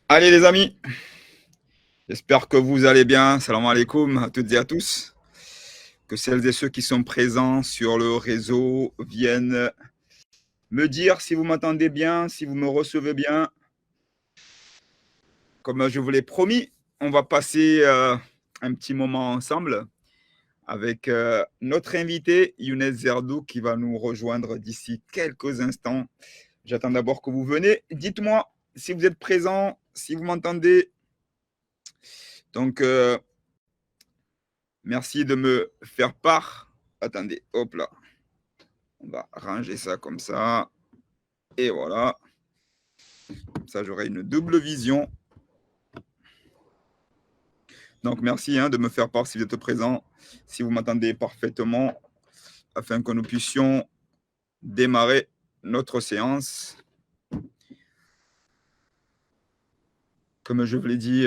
Allez les amis, j'espère que vous allez bien. Salam alaikum à toutes et à tous. Que celles et ceux qui sont présents sur le réseau viennent me dire si vous m'entendez bien, si vous me recevez bien. Comme je vous l'ai promis, on va passer un petit moment ensemble avec notre invité Younes Zerdou qui va nous rejoindre d'ici quelques instants. J'attends d'abord que vous venez. Dites-moi si vous êtes présent, si vous m'entendez. Donc, merci de me faire part. Attendez, hop là. On va ranger ça comme ça. Et voilà. Comme ça, j'aurai une double vision. Donc, merci de me faire part si vous êtes présent, si vous m'entendez parfaitement, afin que nous puissions démarrer notre séance. Comme je vous l'ai dit,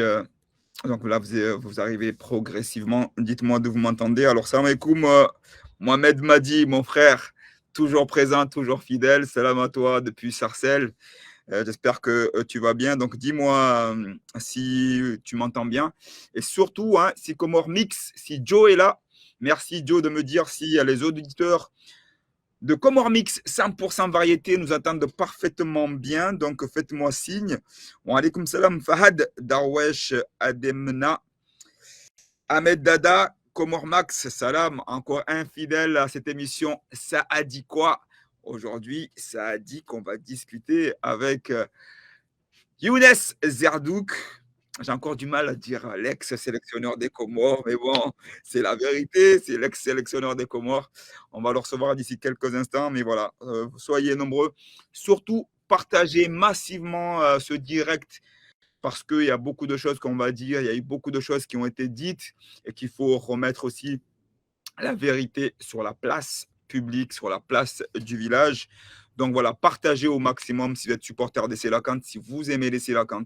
donc là, vous arrivez progressivement. Dites-moi d'où vous m'entendez. Alors, salam alaikum, Mohamed Madi, mon frère, toujours présent, toujours fidèle. Salam à toi depuis Sarcelles. J'espère que tu vas bien. Donc, dis-moi si tu m'entends bien. Et surtout, si Comore Mix, si Joe est là, merci Joe de me dire si les auditeurs de Comore Mix 100% variété nous attendent parfaitement bien. Donc, faites-moi signe. Wa alaykoum salam, Fahad, Darwesh, Ademna, Ahmed Dada, Comore Max, salam, encore un fidèle à cette émission. Ça a dit quoi? Aujourd'hui, ça a dit qu'on va discuter avec Younes Zerdouk. J'ai encore du mal à dire l'ex-sélectionneur des Comores, mais bon, c'est la vérité, c'est l'ex-sélectionneur des Comores. On va le recevoir d'ici quelques instants, mais voilà, soyez nombreux. Surtout, partagez massivement ce direct parce qu'il y a beaucoup de choses qu'on va dire, il y a eu beaucoup de choses qui ont été dites et qu'il faut remettre aussi la vérité sur la place publique, sur la place du village. Donc voilà, partagez au maximum si vous êtes supporter des Sélacant, si vous aimez les Sélacant.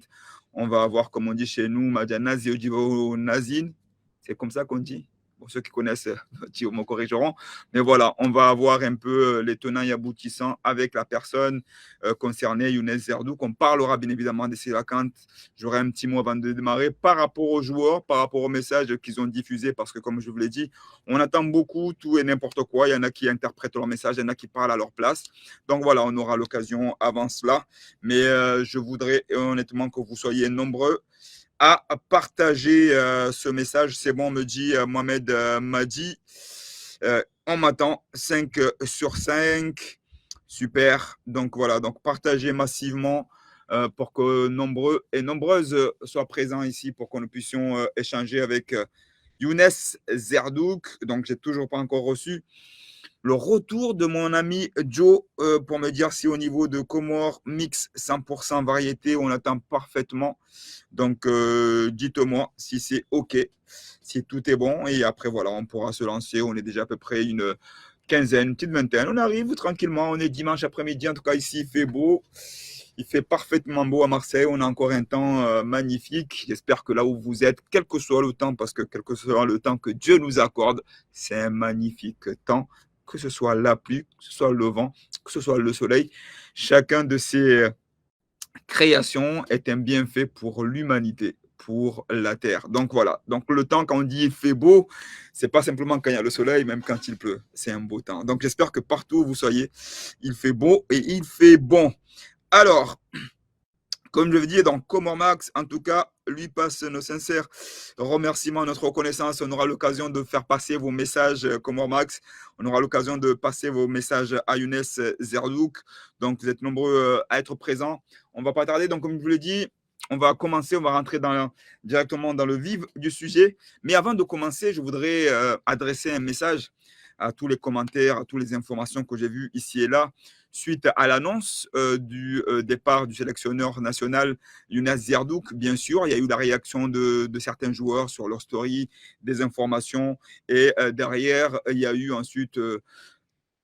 On va avoir, comme on dit chez nous, Madianazi Odivo Nazine. C'est comme ça qu'on dit. Pour ceux qui connaissent, me corrigeront. Mais voilà, on va avoir un peu les tenants et aboutissants avec la personne concernée, Younes Zerdouk. On parlera bien évidemment des Sélacant. J'aurai un petit mot avant de démarrer par rapport aux joueurs, par rapport aux messages qu'ils ont diffusés, parce que comme je vous l'ai dit, on attend beaucoup, tout et n'importe quoi. Il y en a qui interprètent leur message, il y en a qui parlent à leur place. Donc voilà, on aura l'occasion avant cela. Mais je voudrais honnêtement que vous soyez nombreux à partager ce message. C'est bon, me dit Mohamed Madi. On m'attend 5 sur 5. Super. Donc voilà, donc partagez massivement pour que nombreux et nombreuses soient présents ici pour que nous puissions échanger avec Younes Zerdouk. Donc, j'ai toujours pas encore reçu le retour de mon ami Joe pour me dire si au niveau de Comore Mix 100% variété, on attend parfaitement. Donc, dites-moi si c'est OK, si tout est bon. Et après, voilà, on pourra se lancer. On est déjà à peu près une quinzaine, une petite vingtaine. On arrive tranquillement. On est dimanche après-midi. En tout cas, ici, il fait beau. Il fait parfaitement beau à Marseille. On a encore un temps magnifique. J'espère que là où vous êtes, quel que soit le temps, parce que quel que soit le temps que Dieu nous accorde, c'est un magnifique temps. Que ce soit la pluie, que ce soit le vent, que ce soit le soleil, chacun de ces créations est un bienfait pour l'humanité, pour la terre. Donc voilà. Donc le temps, quand on dit il fait beau, c'est pas simplement quand il y a le soleil, même quand il pleut. C'est un beau temps. Donc j'espère que partout où vous soyez, il fait beau et il fait bon. Alors, comme je l'ai dit, donc Comor Max, en tout cas, lui passe nos sincères remerciements, notre reconnaissance. On aura l'occasion de faire passer vos messages, Comor Max. On aura l'occasion de passer vos messages à Younes Zerdouk. Donc, vous êtes nombreux à être présents. On ne va pas tarder. Donc, comme je vous l'ai dit, on va commencer, on va rentrer directement dans le vif du sujet. Mais avant de commencer, je voudrais adresser un message à tous les commentaires, à toutes les informations que j'ai vues ici et là suite à l'annonce du départ du sélectionneur national Younes Zerdouk. Bien sûr, il y a eu la réaction de certains joueurs sur leur story, des informations, et derrière, il y a eu ensuite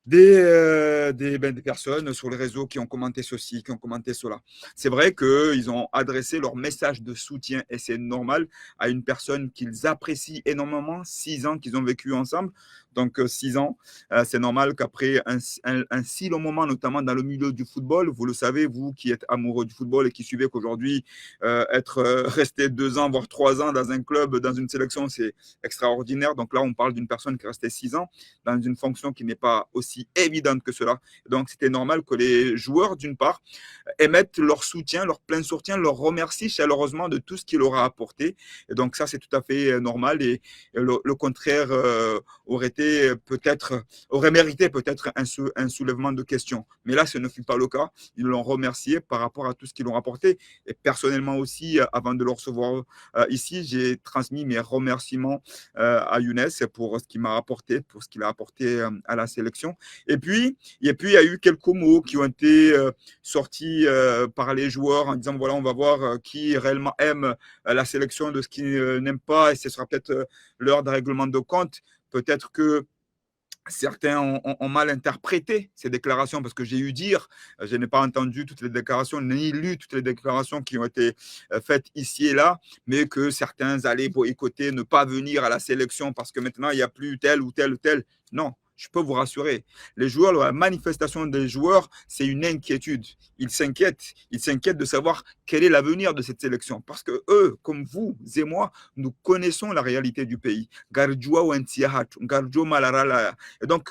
des personnes sur les réseaux qui ont commenté ceci, qui ont commenté cela. C'est vrai qu'ils ont adressé leur message de soutien, et c'est normal, à une personne qu'ils apprécient énormément, 6 ans qu'ils ont vécu ensemble. Donc, 6 ans, c'est normal qu'après un si long moment, notamment dans le milieu du football, vous le savez, vous qui êtes amoureux du football et qui suivez qu'aujourd'hui, être resté 2 ans, voire 3 ans dans un club, dans une sélection, c'est extraordinaire. Donc là, on parle d'une personne qui est restée 6 ans dans une fonction qui n'est pas aussi évidente que cela. Donc, c'était normal que les joueurs, d'une part, émettent leur soutien, leur plein soutien, leur remercient chaleureusement de tout ce qu'il leur a apporté. Et donc, ça, c'est tout à fait normal. Et le contraire aurait mérité peut-être un soulèvement de questions. Mais là, ce ne fut pas le cas. Ils l'ont remercié par rapport à tout ce qu'ils ont apporté. Et personnellement aussi, avant de le recevoir ici, j'ai transmis mes remerciements à Younes pour ce qu'il m'a apporté, pour ce qu'il a apporté à la sélection. Et puis, il y a eu quelques mots qui ont été sortis par les joueurs en disant, voilà, on va voir qui réellement aime la sélection de ce qui n'aime pas, et ce sera peut-être l'heure d'un règlement de compte. Peut-être que certains ont mal interprété ces déclarations, parce que j'ai eu dire, je n'ai pas entendu toutes les déclarations, ni lu toutes les déclarations qui ont été faites ici et là, mais que certains allaient boycotter, ne pas venir à la sélection parce que maintenant il n'y a plus tel ou tel ou tel. Non, je peux vous rassurer. Les joueurs, la manifestation des joueurs, c'est une inquiétude. Ils s'inquiètent de savoir quel est l'avenir de cette sélection. Parce que eux, comme vous et moi, nous connaissons la réalité du pays. Et donc,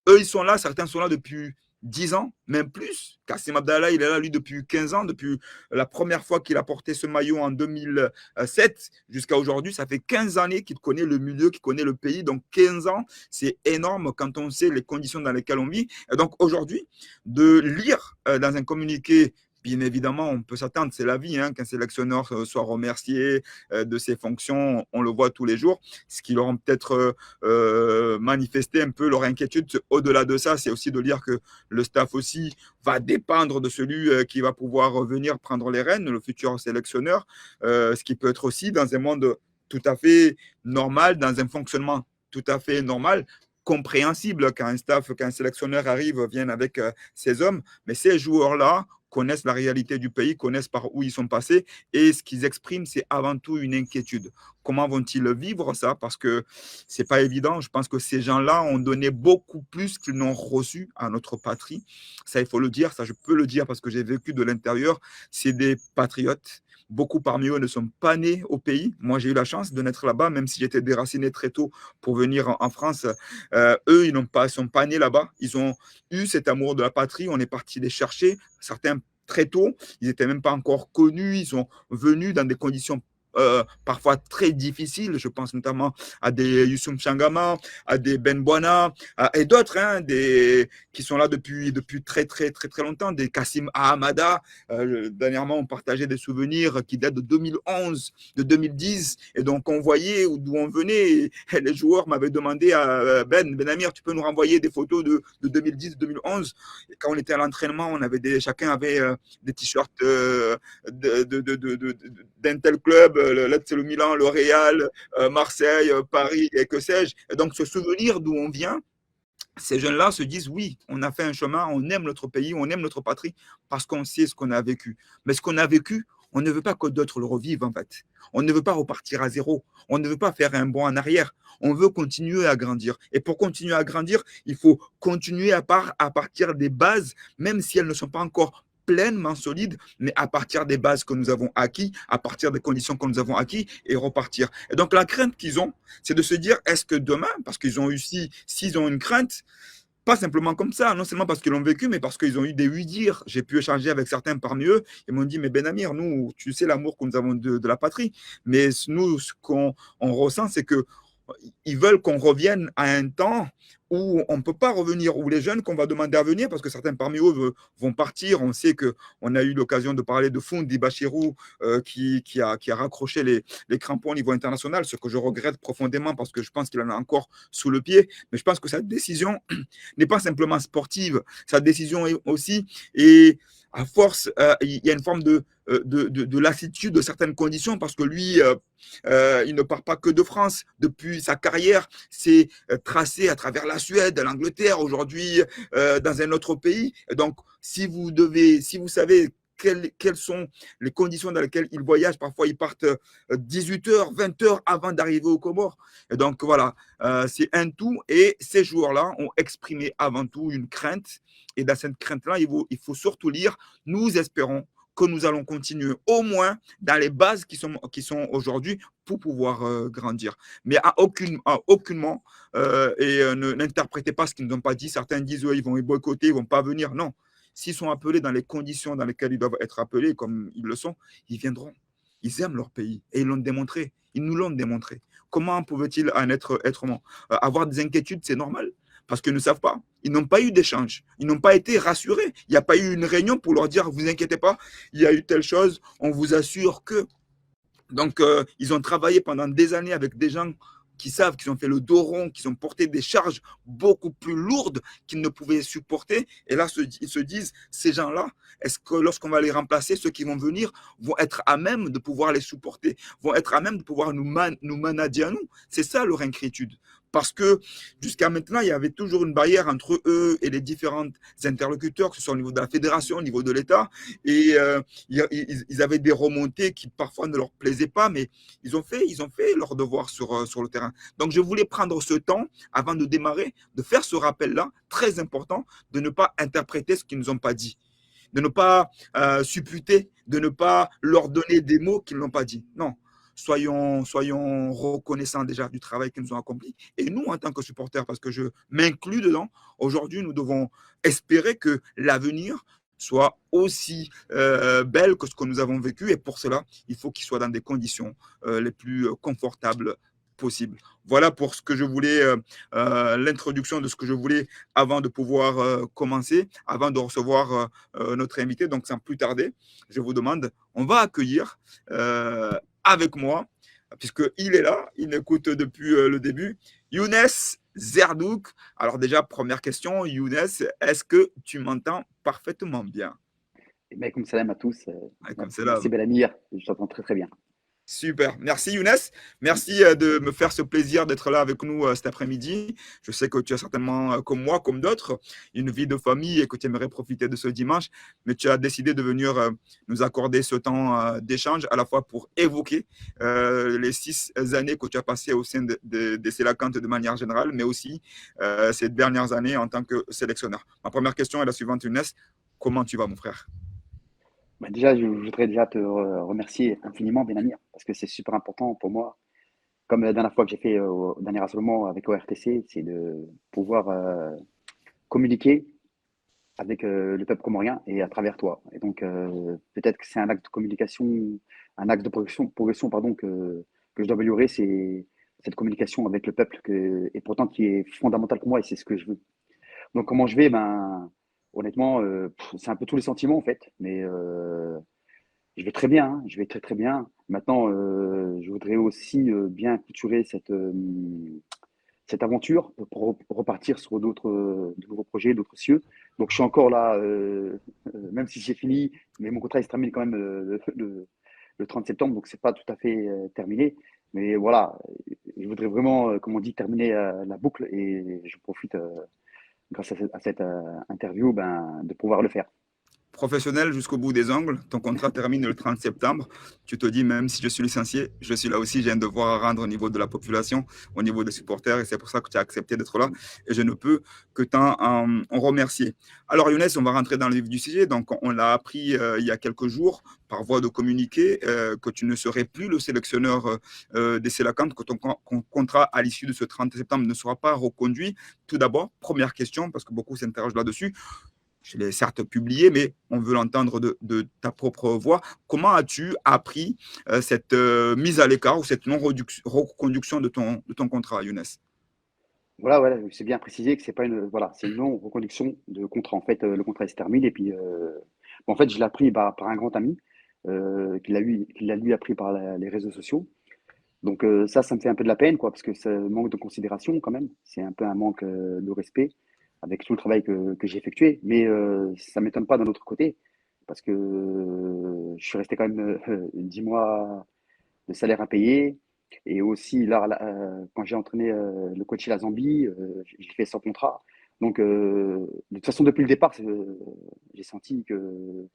eux, ils sont là, certains sont là depuis 10 ans, même plus. Kassim Abdallah, il est là, lui, depuis 15 ans, depuis la première fois qu'il a porté ce maillot en 2007 jusqu'à aujourd'hui. Ça fait 15 années qu'il connaît le milieu, qu'il connaît le pays. Donc, 15 ans, c'est énorme quand on sait les conditions dans lesquelles on vit. Et donc, aujourd'hui, de lire dans un communiqué, bien évidemment, on peut s'attendre, c'est la vie, hein, qu'un sélectionneur soit remercié de ses fonctions, on le voit tous les jours. Ce qui leur a peut-être manifesté un peu leur inquiétude. Au-delà de ça, c'est aussi de dire que le staff aussi va dépendre de celui qui va pouvoir venir prendre les rênes, le futur sélectionneur, ce qui peut être aussi dans un monde tout à fait normal, dans un fonctionnement tout à fait normal, compréhensible qu'un sélectionneur arrive, vienne avec ses hommes, mais ces joueurs-là connaissent la réalité du pays, connaissent par où ils sont passés, et ce qu'ils expriment, c'est avant tout une inquiétude. Comment vont-ils vivre ça? Parce que c'est pas évident. Je pense que ces gens-là ont donné beaucoup plus qu'ils n'ont reçu à notre patrie. Ça, il faut le dire. Ça, je peux le dire parce que j'ai vécu de l'intérieur. C'est des patriotes. Beaucoup parmi eux ne sont pas nés au pays. Moi, j'ai eu la chance de naître là-bas, même si j'étais déraciné très tôt pour venir en France. Eux, ils sont pas nés là-bas. Ils ont eu cet amour de la patrie. On est parti les chercher. Certains très tôt, ils n'étaient même pas encore connus. Ils sont venus dans des conditions parfois très difficiles. Je pense notamment à des Youssouf Changama, à des Ben Bouana, et d'autres qui sont là depuis très, très, très, très longtemps, des Kassim Ahamada. Dernièrement, on partageait des souvenirs qui datent de 2011, de 2010, et donc on voyait d'où on venait. Et les joueurs m'avaient demandé à Ben Amir, tu peux nous renvoyer des photos de 2010, 2011. Et quand on était à l'entraînement, chacun avait des t-shirts d'un tel club, là c'est le Milan, le Real, Marseille, Paris et que sais-je. Et donc ce souvenir d'où on vient, ces jeunes-là se disent oui, on a fait un chemin, on aime notre pays, on aime notre patrie parce qu'on sait ce qu'on a vécu. Mais ce qu'on a vécu, on ne veut pas que d'autres le revivent en fait. On ne veut pas repartir à zéro. On ne veut pas faire un bond en arrière. On veut continuer à grandir. Et pour continuer à grandir, il faut continuer à partir des bases, même si elles ne sont pas encore pleinement solides, mais à partir des bases que nous avons acquis, à partir des conditions que nous avons acquis, et repartir. Et donc la crainte qu'ils ont, c'est de se dire, est-ce que demain, parce qu'ils ont eu, s'ils ont une crainte, pas simplement comme ça, non seulement parce qu'ils l'ont vécu, mais parce qu'ils ont eu des oui-dire. J'ai pu échanger avec certains parmi eux. Ils m'ont dit, mais Ben Amir, nous, tu sais l'amour que nous avons de la patrie. Mais nous, ce qu'on ressent, c'est que ils veulent qu'on revienne à un temps où on ne peut pas revenir, où les jeunes qu'on va demander à venir, parce que certains parmi eux vont partir. On sait qu'on a eu l'occasion de parler de Foundi Bachirou qui a raccroché les crampons au niveau international, ce que je regrette profondément parce que je pense qu'il en a encore sous le pied. Mais je pense que sa décision n'est pas simplement sportive, sa décision est aussi, et à force, il y a une forme de lassitude de certaines conditions parce que lui, il ne part pas que de France. Depuis sa carrière, c'est tracé à travers la la Suède, l'Angleterre, aujourd'hui dans un autre pays. Et donc, si vous savez quelles sont les conditions dans lesquelles ils voyagent. Parfois, ils partent 18 heures, 20 heures avant d'arriver aux Comores. Et donc, voilà, c'est un tout. Et ces joueurs-là ont exprimé avant tout une crainte. Et dans cette crainte-là, il faut surtout lire. Nous espérons que nous allons continuer au moins dans les bases qui sont aujourd'hui pour pouvoir grandir. Mais aucunement, n'interprétez pas ce qu'ils nous ont pas dit. Certains disent ils vont boycotter, ils vont pas venir. Non. S'ils sont appelés dans les conditions dans lesquelles ils doivent être appelés, comme ils le sont, ils viendront. Ils aiment leur pays et ils l'ont démontré. Ils nous l'ont démontré. Comment pouvaient-ils en être autrement? Avoir des inquiétudes, c'est normal parce qu'ils ne savent pas. Ils n'ont pas eu d'échange. Ils n'ont pas été rassurés. Il n'y a pas eu une réunion pour leur dire, vous inquiétez pas, il y a eu telle chose, on vous assure que. Donc, ils ont travaillé pendant des années avec des gens qui savent qu'ils ont fait le dos rond, qu'ils ont porté des charges beaucoup plus lourdes qu'ils ne pouvaient supporter. Et là, ils se disent, ces gens-là, est-ce que lorsqu'on va les remplacer, ceux qui vont venir vont être à même de pouvoir les supporter, vont être à même de pouvoir nous manager à nous? C'est ça leur inquiétude. Parce que jusqu'à maintenant, il y avait toujours une barrière entre eux et les différents interlocuteurs, que ce soit au niveau de la fédération, au niveau de l'État. Et ils avaient des remontées qui parfois ne leur plaisaient pas, mais ils ont fait leur devoir sur le terrain. Donc, je voulais prendre ce temps, avant de démarrer, de faire ce rappel-là, très important, de ne pas interpréter ce qu'ils ne nous ont pas dit, de ne pas supputer, de ne pas leur donner des mots qu'ils n'ont pas dit. Non. Soyons reconnaissants déjà du travail qu'ils nous ont accompli. Et nous, en tant que supporters, parce que je m'inclus dedans, aujourd'hui, nous devons espérer que l'avenir soit aussi belle que ce que nous avons vécu. Et pour cela, il faut qu'il soit dans des conditions les plus confortables possibles. Voilà pour ce que je voulais, l'introduction de ce que je voulais avant de pouvoir commencer, avant de recevoir notre invité. Donc, sans plus tarder, je vous demande, on va accueillir avec moi, puisqu'il est là, il m'écoute depuis le début, Younes Zerdouk. Alors déjà, première question, Younes, est-ce que tu m'entends parfaitement bien? Comme salam à tous. Comme c'est là. Merci Belamir, je t'entends très très bien. Super. Merci Younes. Merci de me faire ce plaisir d'être là avec nous cet après-midi. Je sais que tu as certainement, comme moi, comme d'autres, une vie de famille et que tu aimerais profiter de ce dimanche, mais tu as décidé de venir nous accorder ce temps d'échange à la fois pour évoquer les 6 années que tu as passées au sein des Sélacantes de manière générale, mais aussi ces dernières années en tant que sélectionneur. Ma première question est la suivante, Younes. Comment tu vas, mon frère? Déjà, je voudrais déjà te remercier infiniment, Benamir, parce que c'est super important pour moi. Comme la dernière fois que j'ai fait au dernier rassemblement avec ORTC, c'est de pouvoir communiquer avec le peuple comorien et à travers toi. Et donc, peut-être que c'est un acte de communication, un acte de progression pardon, que je dois améliorer, c'est cette communication avec le peuple, et pourtant qui est fondamentale pour moi et c'est ce que je veux. Donc, comment je vais? Ben, honnêtement, c'est un peu tous les sentiments en fait, mais je vais très bien, hein, je vais très très bien. Maintenant, je voudrais aussi bien clôturer cette aventure pour repartir sur de nouveaux projets, d'autres cieux. Donc, je suis encore là, même si j'ai fini, mais mon contrat il se termine quand même le 30 septembre, donc c'est pas tout à fait terminé. Mais voilà, je voudrais vraiment, comme on dit, terminer la boucle et je profite, grâce à cette interview, ben, de pouvoir le faire. Professionnel jusqu'au bout des ongles. Ton contrat termine le 30 septembre. Tu te dis, même si je suis licencié, je suis là aussi. J'ai un devoir à rendre au niveau de la population, au niveau des supporters. Et c'est pour ça que tu as accepté d'être là. Et je ne peux que t'en remercier. Alors, Younes, on va rentrer dans le vif du sujet. Donc, on l'a appris il y a quelques jours par voie de communiqué que tu ne serais plus le sélectionneur des Sélacantes, que ton contrat à l'issue de ce 30 septembre ne sera pas reconduit. Tout d'abord, première question, parce que beaucoup s'interrogent là-dessus. Je l'ai certes publié, mais on veut l'entendre de ta propre voix. Comment as-tu appris cette mise à l'écart ou cette non-reconduction de ton contrat, Younes? Voilà, voilà, c'est bien précisé que c'est pas une, voilà, c'est une non-reconduction de contrat. En fait, le contrat il se termine et puis, bon, en fait, je l'ai appris par un grand ami qui l'a lui appris par les réseaux sociaux. Donc ça me fait un peu de la peine, quoi, parce que ça manque de considération quand même. C'est un peu un manque de respect avec tout le travail que j'ai effectué. Mais ça m'étonne pas d'un autre côté, parce que je suis resté quand même 10 mois de salaire à payer. Et aussi, là, quand j'ai entraîné le coaché la Zambie, j'ai fait sans contrat. Donc, de toute façon, depuis le départ, j'ai senti que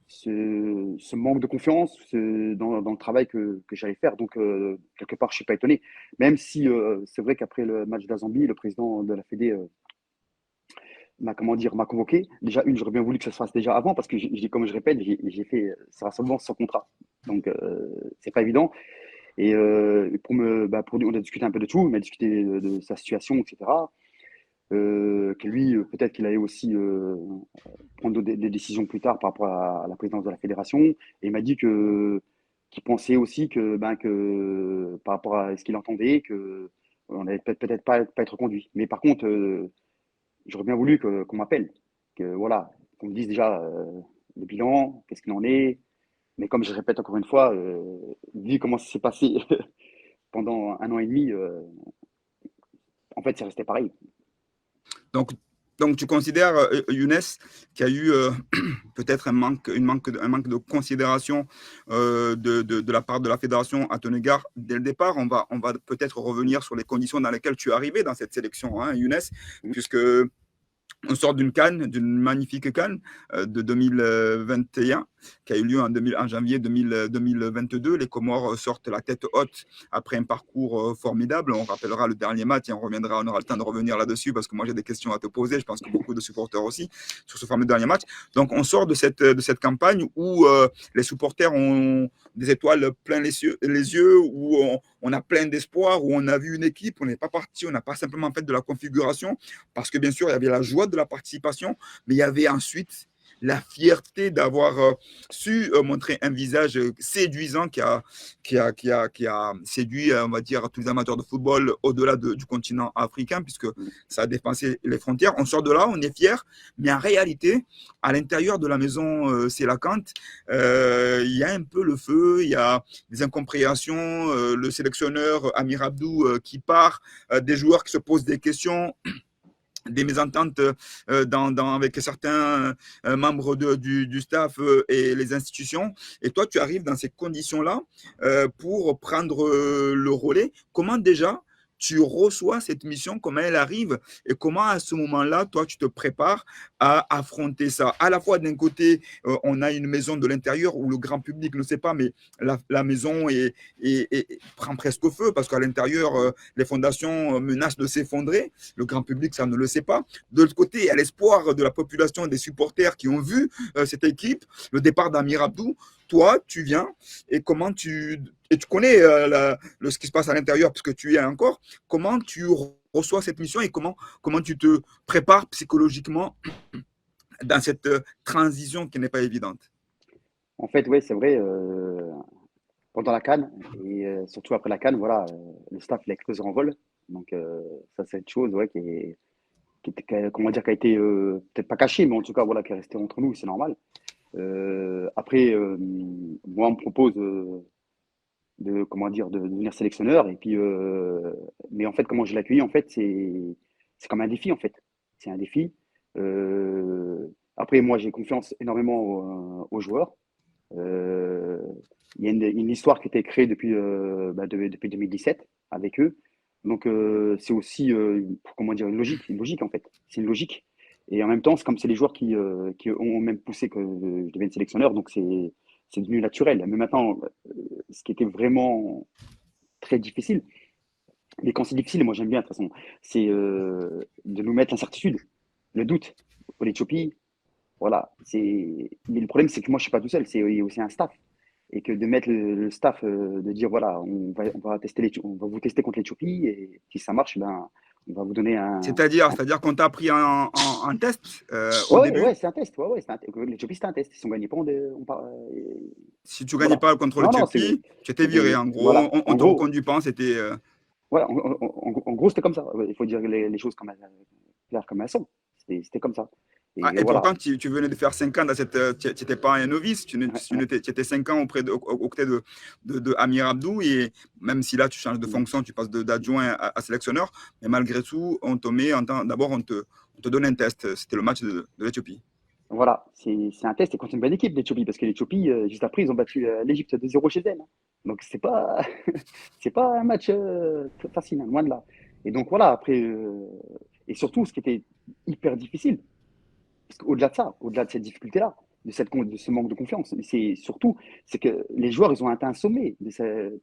ce manque de confiance dans le travail que j'allais faire. Donc, quelque part, je ne suis pas étonné. Même si c'est vrai qu'après le match de la Zambie, le président de la Fédé m'a convoqué. Déjà, j'aurais bien voulu que ça se fasse déjà avant parce que, comme je répète, j'ai fait ça seulement sans contrat. Donc, c'est pas évident. Et on a discuté un peu de tout. Il m'a discuté de sa situation, etc. Que lui, peut-être qu'il allait aussi prendre des décisions plus tard par rapport à la présidence de la fédération. Et il m'a dit qu'il pensait aussi que par rapport à ce qu'il entendait, que on n'allait peut-être pas être conduit. Mais par contre, j'aurais bien voulu qu'on m'appelle, que voilà, qu'on me dise déjà le bilan, qu'est-ce qu'il en est. Mais comme je répète encore une fois, vu comment ça s'est passé pendant 1 an et demi, en fait, c'est resté pareil. Donc, donc tu considères, Younes, qu'il y a eu peut-être un manque de considération de la part de la fédération à ton égard dès le départ. On va peut-être revenir sur les conditions dans lesquelles tu es arrivé dans cette sélection, hein, Younes, Mm. puisque on sort d'une canne, d'une magnifique canne de 2021, qui a eu lieu en janvier 2022. Les Comores sortent la tête haute après un parcours formidable. On rappellera le dernier match et on reviendra, on aura le temps de revenir là-dessus parce que moi j'ai des questions à te poser. Je pense que beaucoup de supporters aussi sur ce fameux dernier match. Donc on sort de cette campagne où les supporters ont des étoiles plein les yeux, où on a plein d'espoir, où on a vu une équipe, on n'est pas parti, on n'a pas simplement fait de la configuration, parce que bien sûr, il y avait la joie de la participation, mais il y avait ensuite la fierté d'avoir su montrer un visage séduisant qui a séduit, on va dire, tous les amateurs de football au-delà du continent africain, puisque ça a dépassé les frontières. On sort de là, on est fier, mais en réalité, à l'intérieur de la maison c'est la Cante, il y a un peu le feu, il y a des incompréhensions, le sélectionneur Amir Abdou qui part, des joueurs qui se posent des questions, des mésententes avec certains membres du staff et les institutions. Et toi, tu arrives dans ces conditions-là pour prendre le relais. Comment déjà tu reçois cette mission, comment elle arrive et comment à ce moment-là, toi, tu te prépares à affronter ça. À la fois, d'un côté, on a une maison de l'intérieur où le grand public ne sait pas, mais la maison prend presque feu parce qu'à l'intérieur, les fondations menacent de s'effondrer. Le grand public, ça ne le sait pas. De l'autre côté, il y a l'espoir de la population, des supporters qui ont vu cette équipe, le départ d'Amir Abdou. Toi, tu viens et tu connais ce qui se passe à l'intérieur parce que tu y es encore. Comment tu reçois cette mission et comment tu te prépares psychologiquement dans cette transition qui n'est pas évidente? En fait, ouais, c'est vrai. Pendant la CAN et surtout après la CAN, voilà, le staff il a explosé en vol. Donc ça c'est une chose ouais, comment dire, qui a été peut-être pas cachée, mais en tout cas voilà, qui est restée entre nous, c'est normal. Après, moi on me propose de comment dire de devenir sélectionneur et puis mais en fait comment je l'accueille en fait c'est comme un défi en fait. C'est un défi. Après moi j'ai confiance énormément aux joueurs. Euh, il y a une histoire qui a été créée depuis 2017 avec eux. Donc, c'est aussi, comment dire, une logique en fait. C'est une logique. Et en même temps, c'est comme c'est les joueurs qui ont même poussé que je devienne sélectionneur, donc c'est devenu naturel. Mais maintenant, ce qui était vraiment très difficile, mais quand c'est difficile, moi j'aime bien de toute façon, c'est de nous mettre l'incertitude, le doute. Pour l'Éthiopie, voilà. Mais le problème, c'est que moi je suis pas tout seul, il y a aussi un staff et que de mettre le staff, de dire voilà, on va vous tester contre l'Éthiopie et si ça marche, ben, on va vous donner C'est-à-dire qu'on t'a pris en test au Ouais, ouais, début. ouais, c'est un test. Ouais, ouais, l'Éthiopie, c'est un test. Si on gagnait pas, Si tu ne gagnais voilà. pas contre Non, non, l'Éthiopie, tu étais viré. En gros, voilà. on En ne te gros, reconduit pas. C'était. ouais, en gros, c'était comme ça. Ouais, il faut dire les choses claires comme elles sont. C'était comme ça. Ah, Et et voilà. pourtant, tu venais de faire 5 ans dans cette. Tu n'étais pas un novice. Ouais, ouais. Tu étais 5 ans aux côtés de Amir Abdou. Et même si là, tu changes de Mm. fonction, tu passes d'adjoint à sélectionneur. Mais malgré tout, on te met en temps. D'abord, on te donne un test. C'était le match de l'Éthiopie. Voilà, c'est un test et contre une bonne équipe, l'Éthiopie, parce que l'Éthiopie, juste après, ils ont battu l'Égypte 2-0 chez elle, hein. Donc, c'est pas, c'est pas un match très facile, hein, loin de là. Et donc, voilà, après, et surtout, ce qui était hyper difficile, parce qu'au-delà de ça, au-delà de cette difficulté-là, de ce manque de confiance, mais c'est surtout, c'est que les joueurs, ils ont atteint un sommet.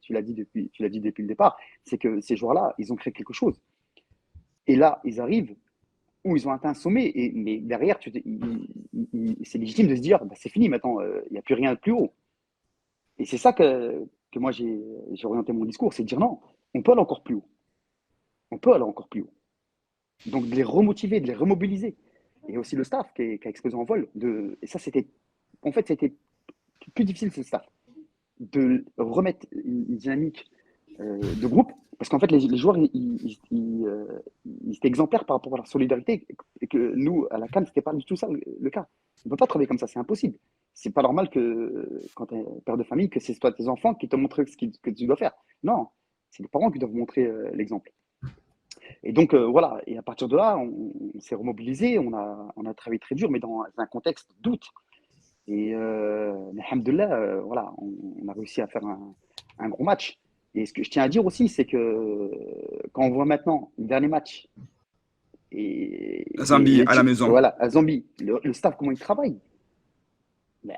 Tu l'as dit depuis le départ, c'est que ces joueurs-là, ils ont créé quelque chose. Et là, ils arrivent où ils ont atteint un sommet. Mais derrière, c'est légitime de se dire, bah, c'est fini maintenant, il n'y a plus rien de plus haut. Et c'est ça que moi, j'ai orienté mon discours, c'est de dire non, on peut aller encore plus haut. On peut aller encore plus haut. Donc, de les remotiver, de les remobiliser. Et aussi le staff qui a explosé en vol. Et ça, en fait, c'était plus difficile, c'est le staff. De remettre une dynamique de groupe. Parce qu'en fait, les joueurs, ils étaient exemplaires par rapport à leur solidarité. Et que nous, à la CAN, ce n'était pas du tout ça le cas. On ne peut pas travailler comme ça, c'est impossible. C'est pas normal que, quand tu es père de famille, que c'est toi tes enfants qui te montrent que tu dois faire. Non, c'est les parents qui doivent montrer l'exemple. Et donc, voilà. Et à partir de là, on s'est remobilisé, on a travaillé très dur, mais dans un contexte de doute. Et alhamdoulilah, voilà, on a réussi à faire un gros match. Et ce que je tiens à dire aussi, c'est que quand on voit maintenant le dernier match et Zambie les à la maison. voilà, à Zambie, le staff, comment il travaille ben,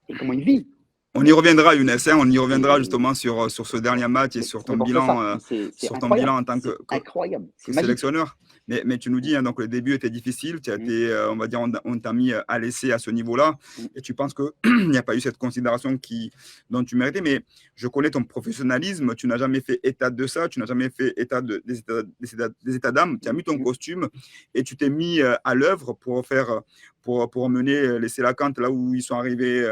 et comment il vit. On y reviendra, Younes, hein, on y reviendra C'est justement sur ce dernier match et c'est pour faire ça. Mais c'est sur ton incroyable. bilan en tant C'est incroyable. C'est que magique. sélectionneur. Mais tu nous dis, hein, donc le début était difficile, tu as Mm, été, on va dire, on t'a mis à l'essai à ce niveau-là, mm, et tu penses qu'il n'y a pas eu cette considération dont tu méritais, mais je connais ton professionnalisme, tu n'as jamais fait état de ça, tu n'as jamais fait état des états d'âme, tu as mm, mis ton mm. costume et tu t'es mis à l'œuvre pour mener les Sélacantes là où ils sont arrivés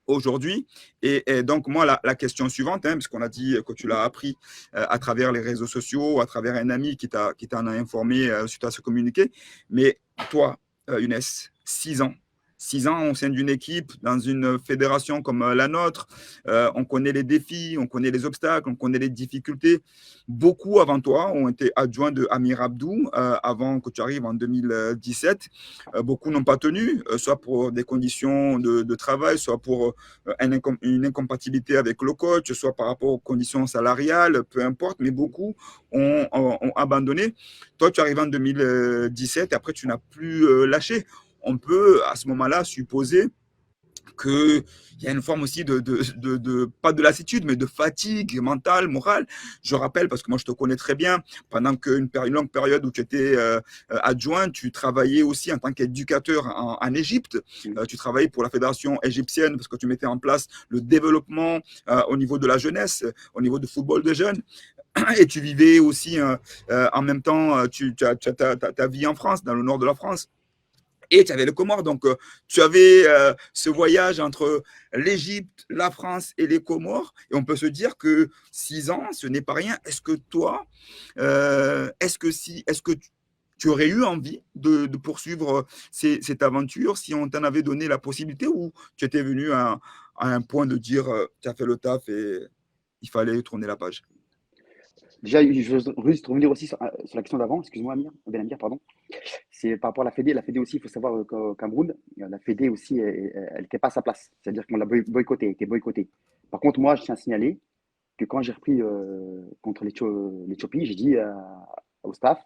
aujourd'hui. Et donc, moi, la question suivante, hein, puisqu'on a dit que tu l'as appris à travers les réseaux sociaux, à travers un ami qui t'en a informé suite à ce communiqué. Mais toi, Younes, 6 ans. 6 ans au sein d'une équipe, dans une fédération comme la nôtre, on connaît les défis, on connaît les obstacles, on connaît les difficultés. Beaucoup avant toi ont été adjoints de Amir Abdou avant que tu arrives en 2017. Beaucoup n'ont pas tenu, soit pour des conditions de travail, soit pour une incompatibilité avec le coach, soit par rapport aux conditions salariales, peu importe, mais beaucoup ont abandonné. Toi, tu arrives en 2017 et après, tu n'as plus lâché. On peut à ce moment-là supposer qu'il y a une forme aussi pas de lassitude, mais de fatigue mentale, morale. Je rappelle, parce que moi je te connais très bien, pendant une longue période où tu étais adjoint, tu travaillais aussi en tant qu'éducateur en Égypte. Mm. Tu travaillais pour la fédération égyptienne parce que tu mettais en place le développement au niveau de la jeunesse, au niveau du football de jeunes. Et tu vivais aussi en même temps, tu as ta vie en France, dans le nord de la France. Et tu avais le Comores. Donc, tu avais ce voyage entre l'Égypte, la France et les Comores. Et on peut se dire que 6 ans, ce n'est pas rien. Est-ce que toi, est-ce que tu aurais eu envie de poursuivre cette aventure si on t'en avait donné la possibilité ou tu étais venu à un point de dire tu as fait le taf et il fallait tourner la page? Déjà, je veux juste revenir aussi sur la question d'avant, excuse-moi Amir, Ben Amir, pardon. C'est par rapport à la Fédé. La Fédé aussi, il faut savoir qu'au Cameroun, la Fédé aussi, elle n'était pas à sa place. C'est-à-dire qu'on l'a boycotté, elle était boycottée. Par contre, moi, je tiens à signaler que quand j'ai repris contre l'Éthiopie, j'ai dit au staff,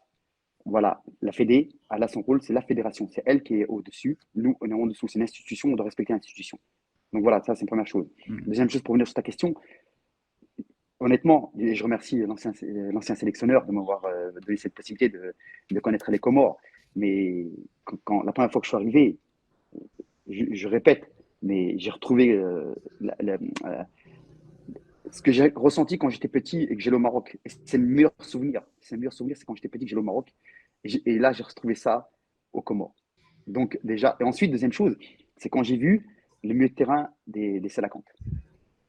voilà, la Fédé, elle a son rôle, c'est la fédération. C'est elle qui est au-dessus. Nous, on est en dessous. C'est une institution, on doit respecter l'institution. Donc voilà, ça, c'est une première chose. Mm. Deuxième chose, pour revenir sur ta question, honnêtement, je remercie l'ancien sélectionneur de m'avoir donné cette possibilité de connaître les Comores. Mais la première fois que je suis arrivé, je répète, mais j'ai retrouvé ce que j'ai ressenti quand j'étais petit et que j'allais au Maroc. Et c'est le meilleur souvenir. C'est le meilleur souvenir, c'est quand j'étais petit que j'allais au Maroc. Et là, j'ai retrouvé ça aux Comores. Donc déjà, et ensuite, deuxième chose, c'est quand j'ai vu le milieu de terrain des Salacantes.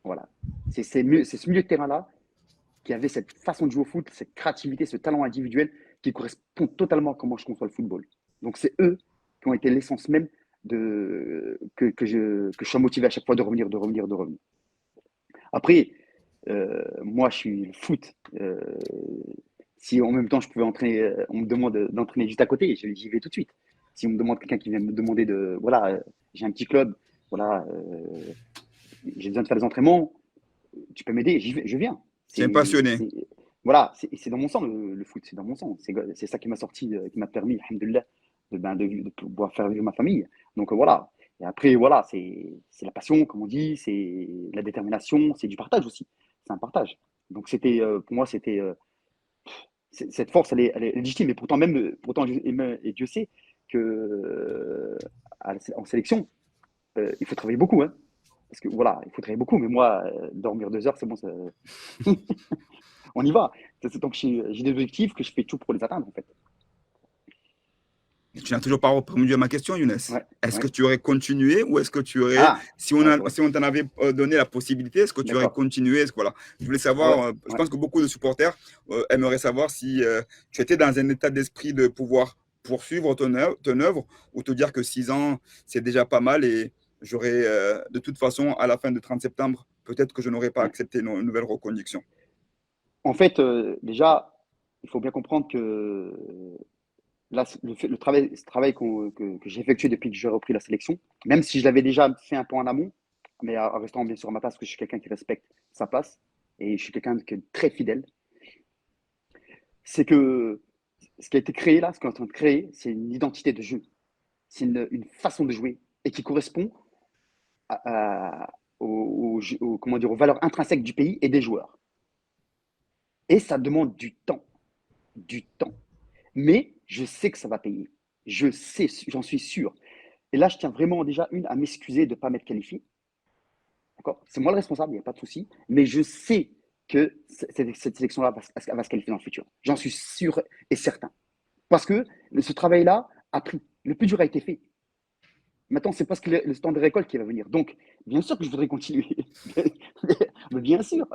Voilà. C'est ce milieu de terrain-là qui avait cette façon de jouer au foot, cette créativité, ce talent individuel qui correspond totalement à comment je conçois le football. Donc c'est eux qui ont été l'essence même que je sois motivé à chaque fois de revenir, de revenir, de revenir. Après, moi je suis le foot. Si en même temps je pouvais entraîner, on me demande d'entraîner juste à côté, j'y vais tout de suite. Si on me demande quelqu'un qui vient me demander voilà, j'ai un petit club, voilà, j'ai besoin de faire des entraînements, tu peux m'aider, je viens. C'est un passionné. Voilà, c'est dans mon sang le foot, c'est dans mon sang. C'est ça qui m'a sorti, qui m'a permis, alhamdoulilah, de pouvoir faire vivre ma famille. Donc voilà. Et après, voilà, c'est la passion, comme on dit, c'est la détermination, c'est du partage aussi. C'est un partage. Donc c'était, pour moi, c'était cette force, elle est légitime. Et pourtant, et Dieu sait que en sélection, il faut travailler beaucoup. Hein, parce que voilà, il faut travailler beaucoup. Mais moi, dormir 2 heures, c'est bon. On y va. Donc j'ai des objectifs que je fais tout pour les atteindre, en fait. Tu n'as toujours pas répondu à ma question, Younes. Ouais, Est-ce que ouais. tu aurais continué ou est-ce que tu aurais, Ah, ouais, c'est vrai. si on t'en avait donné la possibilité, est-ce que tu aurais D'accord. continué? Voilà. Je voulais Ah ouais, savoir, je ouais. pense que beaucoup de supporters aimeraient savoir si tu étais dans un état d'esprit de pouvoir poursuivre ton œuvre ou te dire que 6 ans, c'est déjà pas mal et j'aurais, de toute façon, à la fin du 30 septembre, peut-être que je n'aurais pas Ouais. accepté une nouvelle reconduction. En fait, déjà, il faut bien comprendre que là, ce travail que j'ai effectué depuis que j'ai repris la sélection, même si je l'avais déjà fait un peu en amont, mais en restant bien sûr à ma place, parce que je suis quelqu'un qui respecte sa place et je suis quelqu'un qui est très fidèle, c'est que ce qui a été créé là, ce qu'on est en train de créer, c'est une identité de jeu, c'est une façon de jouer et qui correspond comment dire, aux valeurs intrinsèques du pays et des joueurs. Et ça demande du temps, du temps. Mais je sais que ça va payer. Je sais, j'en suis sûr. Et là, je tiens vraiment déjà à m'excuser de ne pas m'être qualifié. D'accord. C'est moi le responsable, il n'y a pas de souci. Mais je sais que cette sélection-là va se qualifier dans le futur. J'en suis sûr et certain. Parce que ce travail-là a pris. Le plus dur a été fait. Maintenant, c'est parce que le temps de récolte qui va venir. Donc, bien sûr que je voudrais continuer. Mais bien sûr,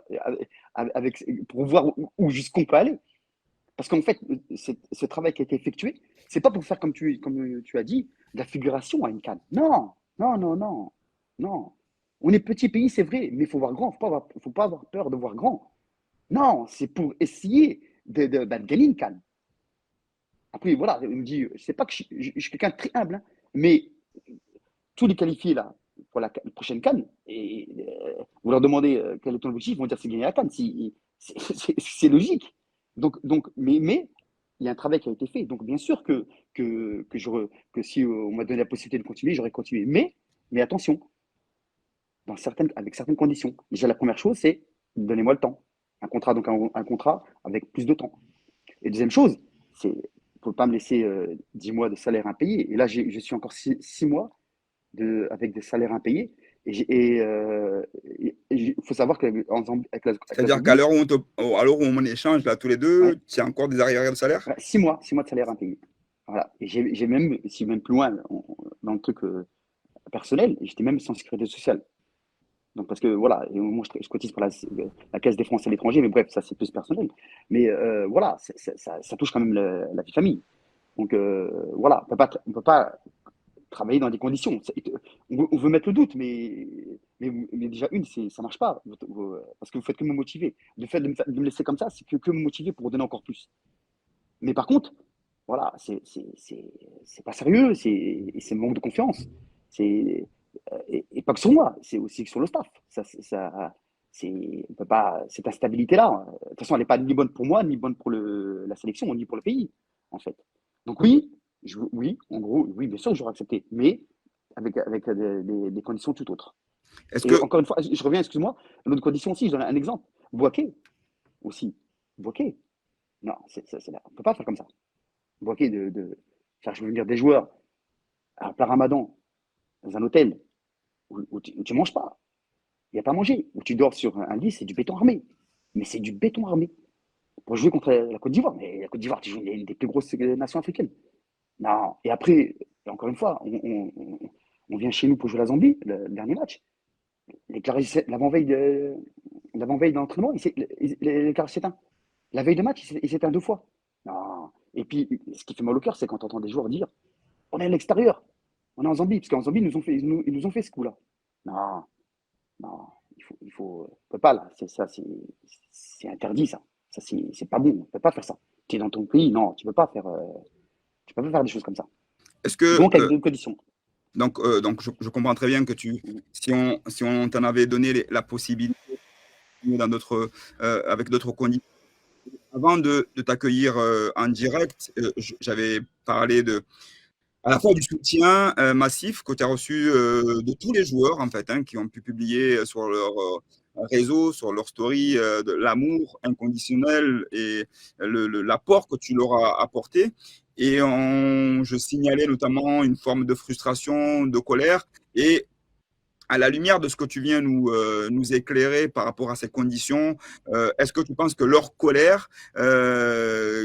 pour voir où jusqu'on peut aller. Parce qu'en fait, ce travail qui a été effectué, c'est pas pour faire, comme tu as dit, de la figuration à une canne. Non, non, non, non, non. On est petit pays, c'est vrai, mais il faut voir grand. Faut pas avoir peur de voir grand. Non, c'est pour essayer de gagner une canne. Après, voilà, on me dit, je sais pas que je suis quelqu'un de très humble, hein, mais tous les qualifiés là pour la prochaine canne, et vous leur demandez quel est ton objectif, ils vont dire c'est gagner la canne. C'est logique. Donc mais il y a un travail qui a été fait. Donc bien sûr que si on m'a donné la possibilité de continuer, j'aurais continué. Mais attention, avec certaines conditions. Déjà, la première chose, c'est donnez-moi le temps. Un contrat, donc un contrat avec plus de temps. Et deuxième chose, c'est ne faut pas me laisser 10 mois de salaire impayé. Et là, je suis encore 6 mois avec des salaires impayés. Et il faut savoir qu'avec la C'est-à-dire qu'à Zambie, l'heure où à l'heure où on échange là tous les deux, ouais, tu as encore des arriérés de salaire? ouais, 6 mois de salaire impayé. Voilà. Et j'ai même, si même plus loin dans le truc personnel, j'étais même sans sécurité sociale. Donc parce que voilà, et moi je cotise pour la Caisse des Français à l'étranger, mais bref, ça c'est plus personnel. Mais voilà, ça touche quand même la vie de famille. Donc voilà, on peut pas travailler dans des conditions. On veut mettre le doute, mais déjà, ça marche pas. Parce que vous faites que me motiver. Le fait de me laisser comme ça, c'est que me motiver pour donner encore plus. Mais par contre, voilà, c'est pas sérieux, c'est manque de confiance. Et pas que sur moi, c'est aussi sur le staff. On peut pas, cette instabilité-là, de toute façon, elle n'est pas ni bonne pour moi, ni bonne pour la sélection, ni pour le pays, en fait. Donc oui, oui, en gros, oui, bien sûr que j'aurais accepté, mais avec des conditions tout autres. Est-ce Et que encore une fois, je reviens, excuse-moi, une autre condition aussi, je donne un exemple. Boaké aussi. Boaké. Non, on ne peut pas faire comme ça. Boaké de faire venir des joueurs à plein ramadan dans un hôtel où tu ne manges pas. Il n'y a pas à manger. Où tu dors sur un lit, c'est du béton armé. Mais c'est du béton armé. Pour jouer contre la Côte d'Ivoire. Mais la Côte d'Ivoire, tu joues une des plus grosses nations africaines. Non. Et après, encore une fois, on vient chez nous pour jouer la Zambie, le dernier match. L'avant-veille d'entraînement, l'éclairage s'éteint. La veille de match, il s'éteint 2 fois. Non. Et puis, ce qui fait mal au cœur, c'est quand tu entends des joueurs dire on est à l'extérieur, on est en Zambie, parce qu'en Zambie, ils nous ont fait ce coup-là. Non, non, on peut pas là, c'est interdit ça. Ça c'est pas bon, on peut pas faire ça. Tu es dans ton pays, non, tu peux pas faire des choses comme ça. est-ce que Donc avec des conditions. donc je comprends très bien que si on t'en avait donné la possibilité continuer dans d'autres, avec d'autres conditions. Avant de t'accueillir en direct, j'avais parlé à la fois du soutien massif que tu as reçu de tous les joueurs, en fait, hein, qui ont pu publier sur leur réseau, sur leur story, de l'amour inconditionnel et l'apport que tu leur as apporté. Et je signalais notamment une forme de frustration, de colère. Et à la lumière de ce que tu viens nous éclairer par rapport à ces conditions, est-ce que tu penses que leur colère,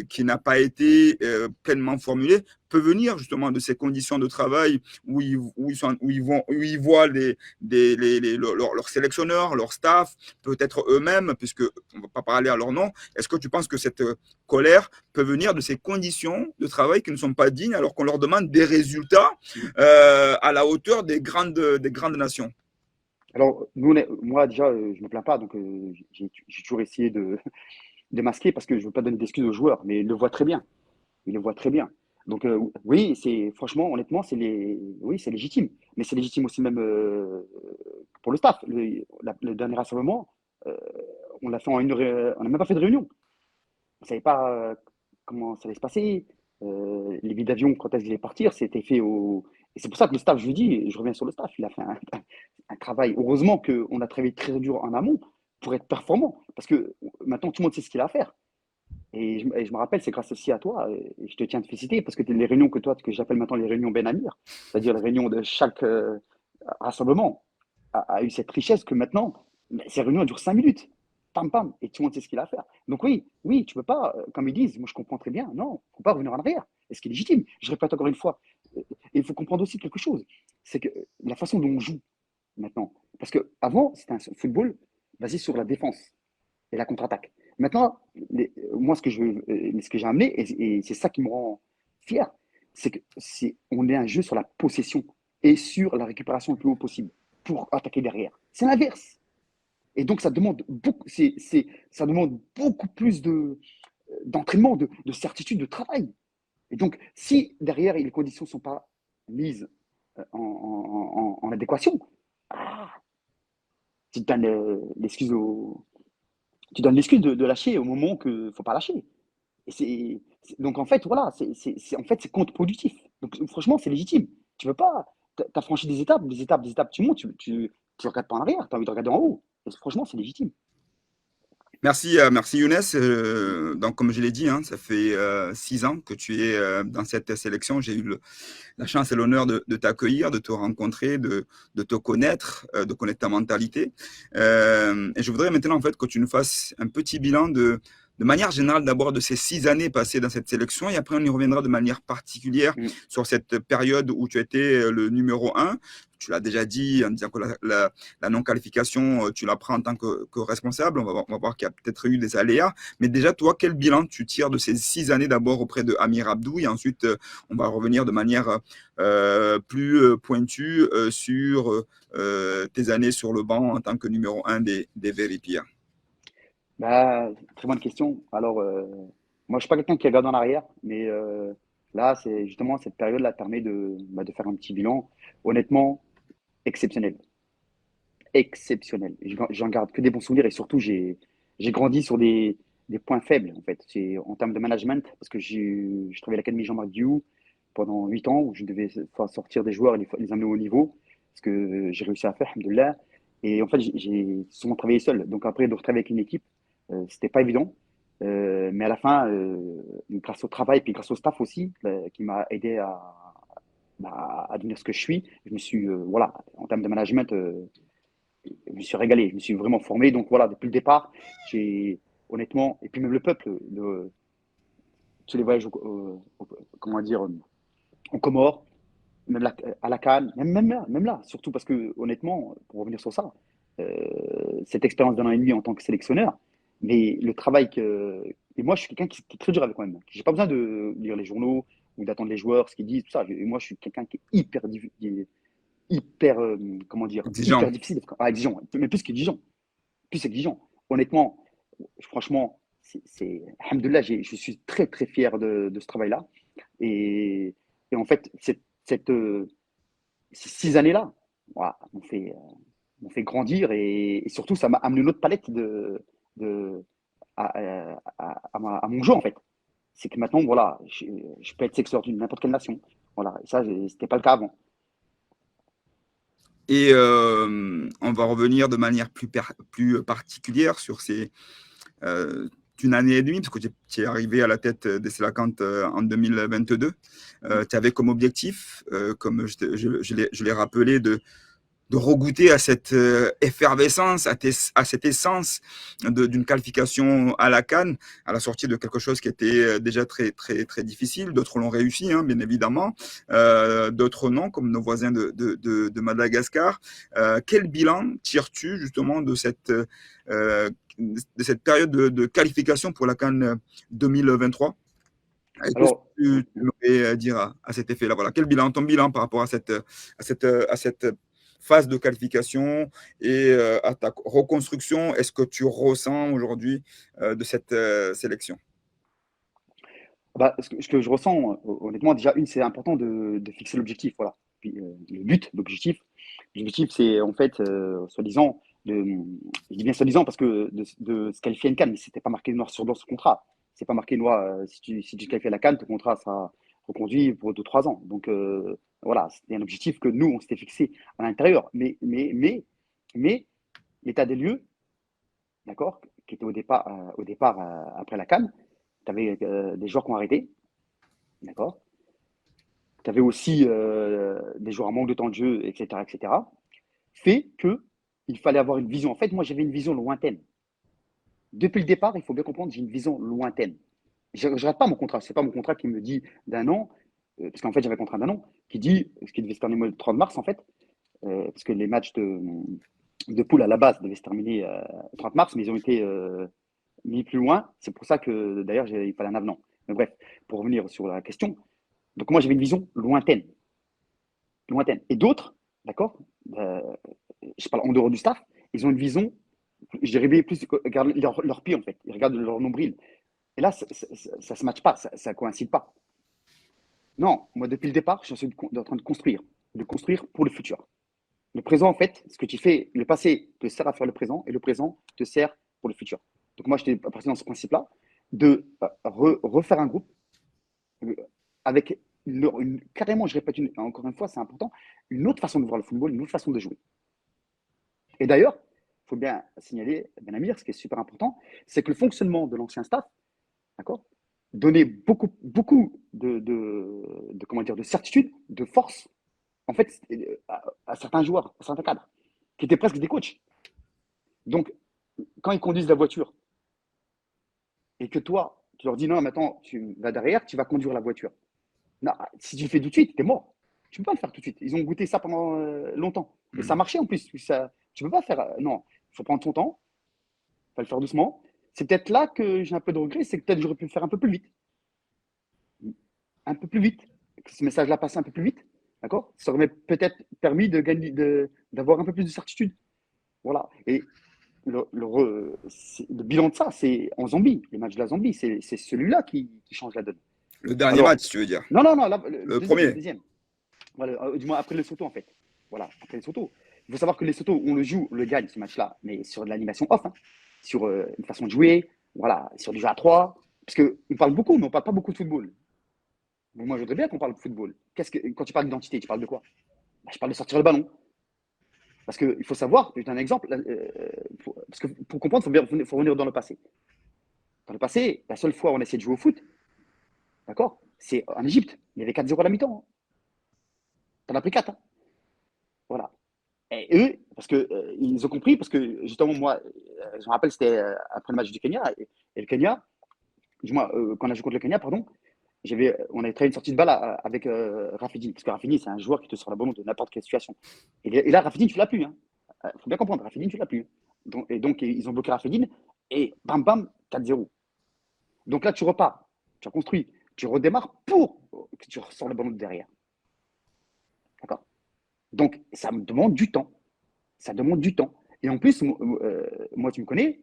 qui n'a pas été pleinement formulée, peut venir justement de ces conditions de travail où ils voient leurs sélectionneurs, leur staff, peut-être eux-mêmes, puisque on ne va pas parler à leur nom. Est-ce que tu penses que cette colère peut venir de ces conditions de travail qui ne sont pas dignes alors qu'on leur demande des résultats à la hauteur des grandes nations? Alors, moi, déjà, je me plains pas, donc j'ai toujours essayé de masquer parce que je veux pas donner d'excuses aux joueurs, mais ils le voient très bien. Ils le voient très bien. Donc, oui, franchement, honnêtement, oui, c'est légitime. Mais c'est légitime aussi même pour le staff. Le dernier rassemblement, euh, on l'a fait en une heure, on n'a même pas fait de réunion. On ne savait pas comment ça allait se passer. Les billets d'avion, quand elles allaient partir, c'était fait au. Et c'est pour ça que le staff, je lui dis, et je reviens sur le staff, il a fait un travail. Heureusement qu'on a travaillé très dur en amont pour être performant. Parce que maintenant, tout le monde sait ce qu'il a à faire. Et je me rappelle, c'est grâce aussi à toi, et je te tiens à te féliciter, parce que les réunions que j'appelle maintenant les réunions Ben Amir, c'est-à-dire les réunions de chaque rassemblement, a eu cette richesse que maintenant, ces réunions elles durent 5 minutes. Pam, pam, et tout le monde sait ce qu'il a à faire. Donc oui, oui, tu peux pas, comme ils disent, moi je comprends très bien, non, il ne faut pas revenir en arrière. Et ce qui est légitime. Je répète encore une fois, il faut comprendre aussi quelque chose, c'est que la façon dont on joue maintenant, parce qu'avant, c'était un football basé sur la défense et la contre-attaque. Maintenant, moi, ce que j'ai amené, et c'est ça qui me rend fier, c'est on est un jeu sur la possession et sur la récupération le plus haut possible pour attaquer derrière. C'est l'inverse. Et donc, ça demande beaucoup plus d'entraînement, de certitude, de travail. Et donc, si derrière, les conditions ne sont pas mises en adéquation, ah, tu donnes l'excuse de lâcher au moment qu'il ne faut pas lâcher. Et donc en fait, voilà, en fait, c'est contre-productif. Donc franchement, c'est légitime. Tu veux pas, tu as franchi des étapes, tu montes, tu regardes pas en arrière, tu as envie de regarder en haut. Et franchement, c'est légitime. Merci, merci Younes. Donc, comme je l'ai dit, hein, ça fait 6 ans que tu es dans cette sélection. J'ai eu la chance et l'honneur de t'accueillir, de te rencontrer, de te connaître, de connaître ta mentalité. Et je voudrais maintenant en fait que tu nous fasses un petit bilan de manière générale d'abord de ces 6 années passées dans cette sélection et après on y reviendra de manière particulière Mm. sur cette période où tu étais le numéro un. Tu l'as déjà dit en disant que la non-qualification, tu la prends en tant que responsable. On va voir qu'il y a peut-être eu des aléas. Mais déjà, toi, quel bilan tu tires de ces 6 années d'abord auprès de Amir Abdou et ensuite, on va revenir de manière plus pointue sur tes années sur le banc en tant que numéro un des Véripia. Bah, très bonne question. Alors, moi, je suis pas quelqu'un qui regarde en arrière, mais là, c'est justement cette période-là permet de faire un petit bilan. Honnêtement, exceptionnel. Exceptionnel. J'en garde que des bons souvenirs et surtout, j'ai grandi sur des points faibles, en fait. C'est en termes de management, parce que je travaillais à l'Académie Jean-Marc Diouf pendant 8 ans, où je devais faire sortir des joueurs et les amener au niveau, ce que j'ai réussi à faire, alhamdoulilah. Et en fait, j'ai souvent travaillé seul. Donc après, de retravailler avec une équipe, c'était pas évident. Mais à la fin, grâce au travail, puis grâce au staff aussi, qui m'a aidé à devenir ce que je suis, je me suis, voilà, en termes de management, je me suis régalé, je me suis vraiment formé. Donc voilà, depuis le départ, j'ai honnêtement, et puis même le peuple, tous les voyages, comment dire, en Comores, même à la Cannes, même là, surtout parce que honnêtement, pour revenir sur ça, cette expérience d'un an et demi en tant que sélectionneur, mais le travail que. Et moi, je suis quelqu'un qui est très dur avec moi-même. J'ai pas besoin de lire les journaux ou d'attendre les joueurs, ce qu'ils disent, tout ça. Et moi, je suis quelqu'un qui est hyper, comment dire, hyper Exigeant. difficile, exigeant, mais plus qu'exigeant, plus exigeant. Honnêtement, franchement, alhamdoulilah, je suis très très fier de ce travail-là. Et en fait, ces 6 années-là, voilà, on fait. m'ont fait grandir et surtout, ça m'a amené une autre palette de, à mon jeu, en fait. C'est que maintenant, voilà, je peux être sexeur d'une n'importe quelle nation. Voilà, et ça, c'était pas le cas avant. Et on va revenir de manière plus particulière sur euh, une année et demie, parce que tu es arrivé à la tête des Selakant en 2022. Tu avais comme objectif, comme je l'ai rappelé, de regoûter à cette effervescence, à cette essence d'une qualification à la CAN, à la sortie de quelque chose qui était déjà très difficile. D'autres l'ont réussi, hein, bien évidemment. D'autres non, comme nos voisins de Madagascar. Quel bilan tires-tu justement de cette période de qualification pour la CAN 2023? Et qu'est-ce Alors, que tu aimerais dire à cet effet-là? Voilà. Quel bilan, ton bilan par rapport à cette phase de qualification et à ta reconstruction, est-ce que tu ressens aujourd'hui de cette sélection? bah, ce que je ressens, honnêtement, déjà, c'est important de fixer l'objectif. Voilà. Puis, le but, l'objectif. L'objectif, c'est en fait, soi-disant, je dis bien soi-disant parce que de se qualifier à une CAN, mais c'était pas marqué noir sur blanc sur le contrat. C'est pas marqué noir, si tu te qualifies à la CAN, ton contrat sera reconduit pour 2 3 ans. Donc, voilà, c'était un objectif que nous, on s'était fixé à l'intérieur. Mais l'état des lieux, d'accord, qui était au départ après la CAN, tu avais des joueurs qui ont arrêté, d'accord. Tu avais aussi des joueurs en manque de temps de jeu, etc., etc. Fait que il fallait avoir une vision. En fait, moi, j'avais une vision lointaine. Depuis le départ, il faut bien comprendre, j'ai une vision lointaine. Je ne rate pas mon contrat. Ce n'est pas mon contrat qui me dit d'un an, parce qu'en fait, j'avais un contrat d'un an, qui dit, ce qui devait se terminer le 30 mars, en fait, parce que les matchs de poule à la base devaient se terminer le 30 mars, mais ils ont été mis plus loin. C'est pour ça que, d'ailleurs, il fallait un avenant. Mais bref, pour revenir sur la question, donc moi, j'avais une vision lointaine. Lointaine. Et d'autres, d'accord, euh, je parle en dehors du staff, ils ont une vision, je dirais plus, regardent leur pied en fait, ils regardent leur nombril. Et là, ça se matche pas, ça coïncide pas. Non, moi depuis le départ, je suis en train de construire pour le futur. Le présent, en fait, ce que tu fais, le passé te sert à faire le présent et le présent te sert pour le futur. Donc moi, j'étais parti dans ce principe-là de refaire un groupe avec carrément, je répète encore une fois, c'est important, une autre façon de voir le football, une autre façon de jouer. Et d'ailleurs, il faut bien signaler, Ben Amir, ce qui est super important, c'est que le fonctionnement de l'ancien staff, d'accord, donnait beaucoup comment dire, de certitude, de force, en fait, à certains joueurs, à certains cadres, qui étaient presque des coachs. Donc, quand ils conduisent la voiture et que toi, tu leur dis non, maintenant, tu vas derrière, tu vas conduire la voiture. Non, si tu le fais tout de suite, tu es mort. Tu ne peux pas le faire tout de suite. Ils ont goûté ça pendant longtemps. Et ça marchait en plus. Tu ne peux pas faire. Non, il faut prendre son temps, il faut le faire doucement. C'est peut-être là que j'ai un peu de regret, c'est que peut-être j'aurais pu le faire un peu plus vite. Un peu plus vite. Que ce message-là passe un peu plus vite. D'accord. Ça aurait peut-être permis de gagner, d'avoir un peu plus de certitude. Voilà. Et le bilan de ça, c'est en Zambie. Le match de la Zambie, c'est celui-là qui change la donne. Le dernier Alors, match, tu veux dire? non, non, non, là, le Le deuxième. Le premier? deuxième. Voilà, du moins après le Soto, en fait. Voilà, après le Soto. Il faut savoir que les Soto, on le joue, on le gagne ce match-là, mais sur de l'animation off, hein, sur une façon de jouer, voilà, sur du jeu à 3. Parce qu'on parle beaucoup, mais on ne parle pas beaucoup de football. Donc moi, je voudrais bien qu'on parle de football. Quand tu parles d'identité, tu parles de quoi? Bah, je parle de sortir le ballon. Parce qu'il faut savoir, je donne un exemple, parce que pour comprendre, il faut revenir dans le passé. Dans le passé, la seule fois où on a essayé de jouer au foot, d'accord, c'est en Égypte. Il y avait 4-0 à la mi-temps, hein. T'en as pris 4. Hein. Voilà. Et eux, parce que ils ont compris, parce que justement, moi, je me rappelle, c'était après le match du Kenya, et le Kenya, du moins, quand on a joué contre le Kenya, pardon, on avait créé une sortie de balle avec Rafidi, parce que Rafidi, c'est un joueur qui te sort la ballon de n'importe quelle situation. Et là, Rafidi, tu l'as plus. Il faut bien comprendre, Rafidi, tu l'as plus. Donc, ils ont bloqué Rafidi, et bam, bam, 4-0. Donc là, tu repars, tu as construit, tu redémarres pour que tu ressors le ballon de derrière. D'accord. Donc, ça me demande du temps. Ça demande du temps. Et en plus, moi, tu me connais,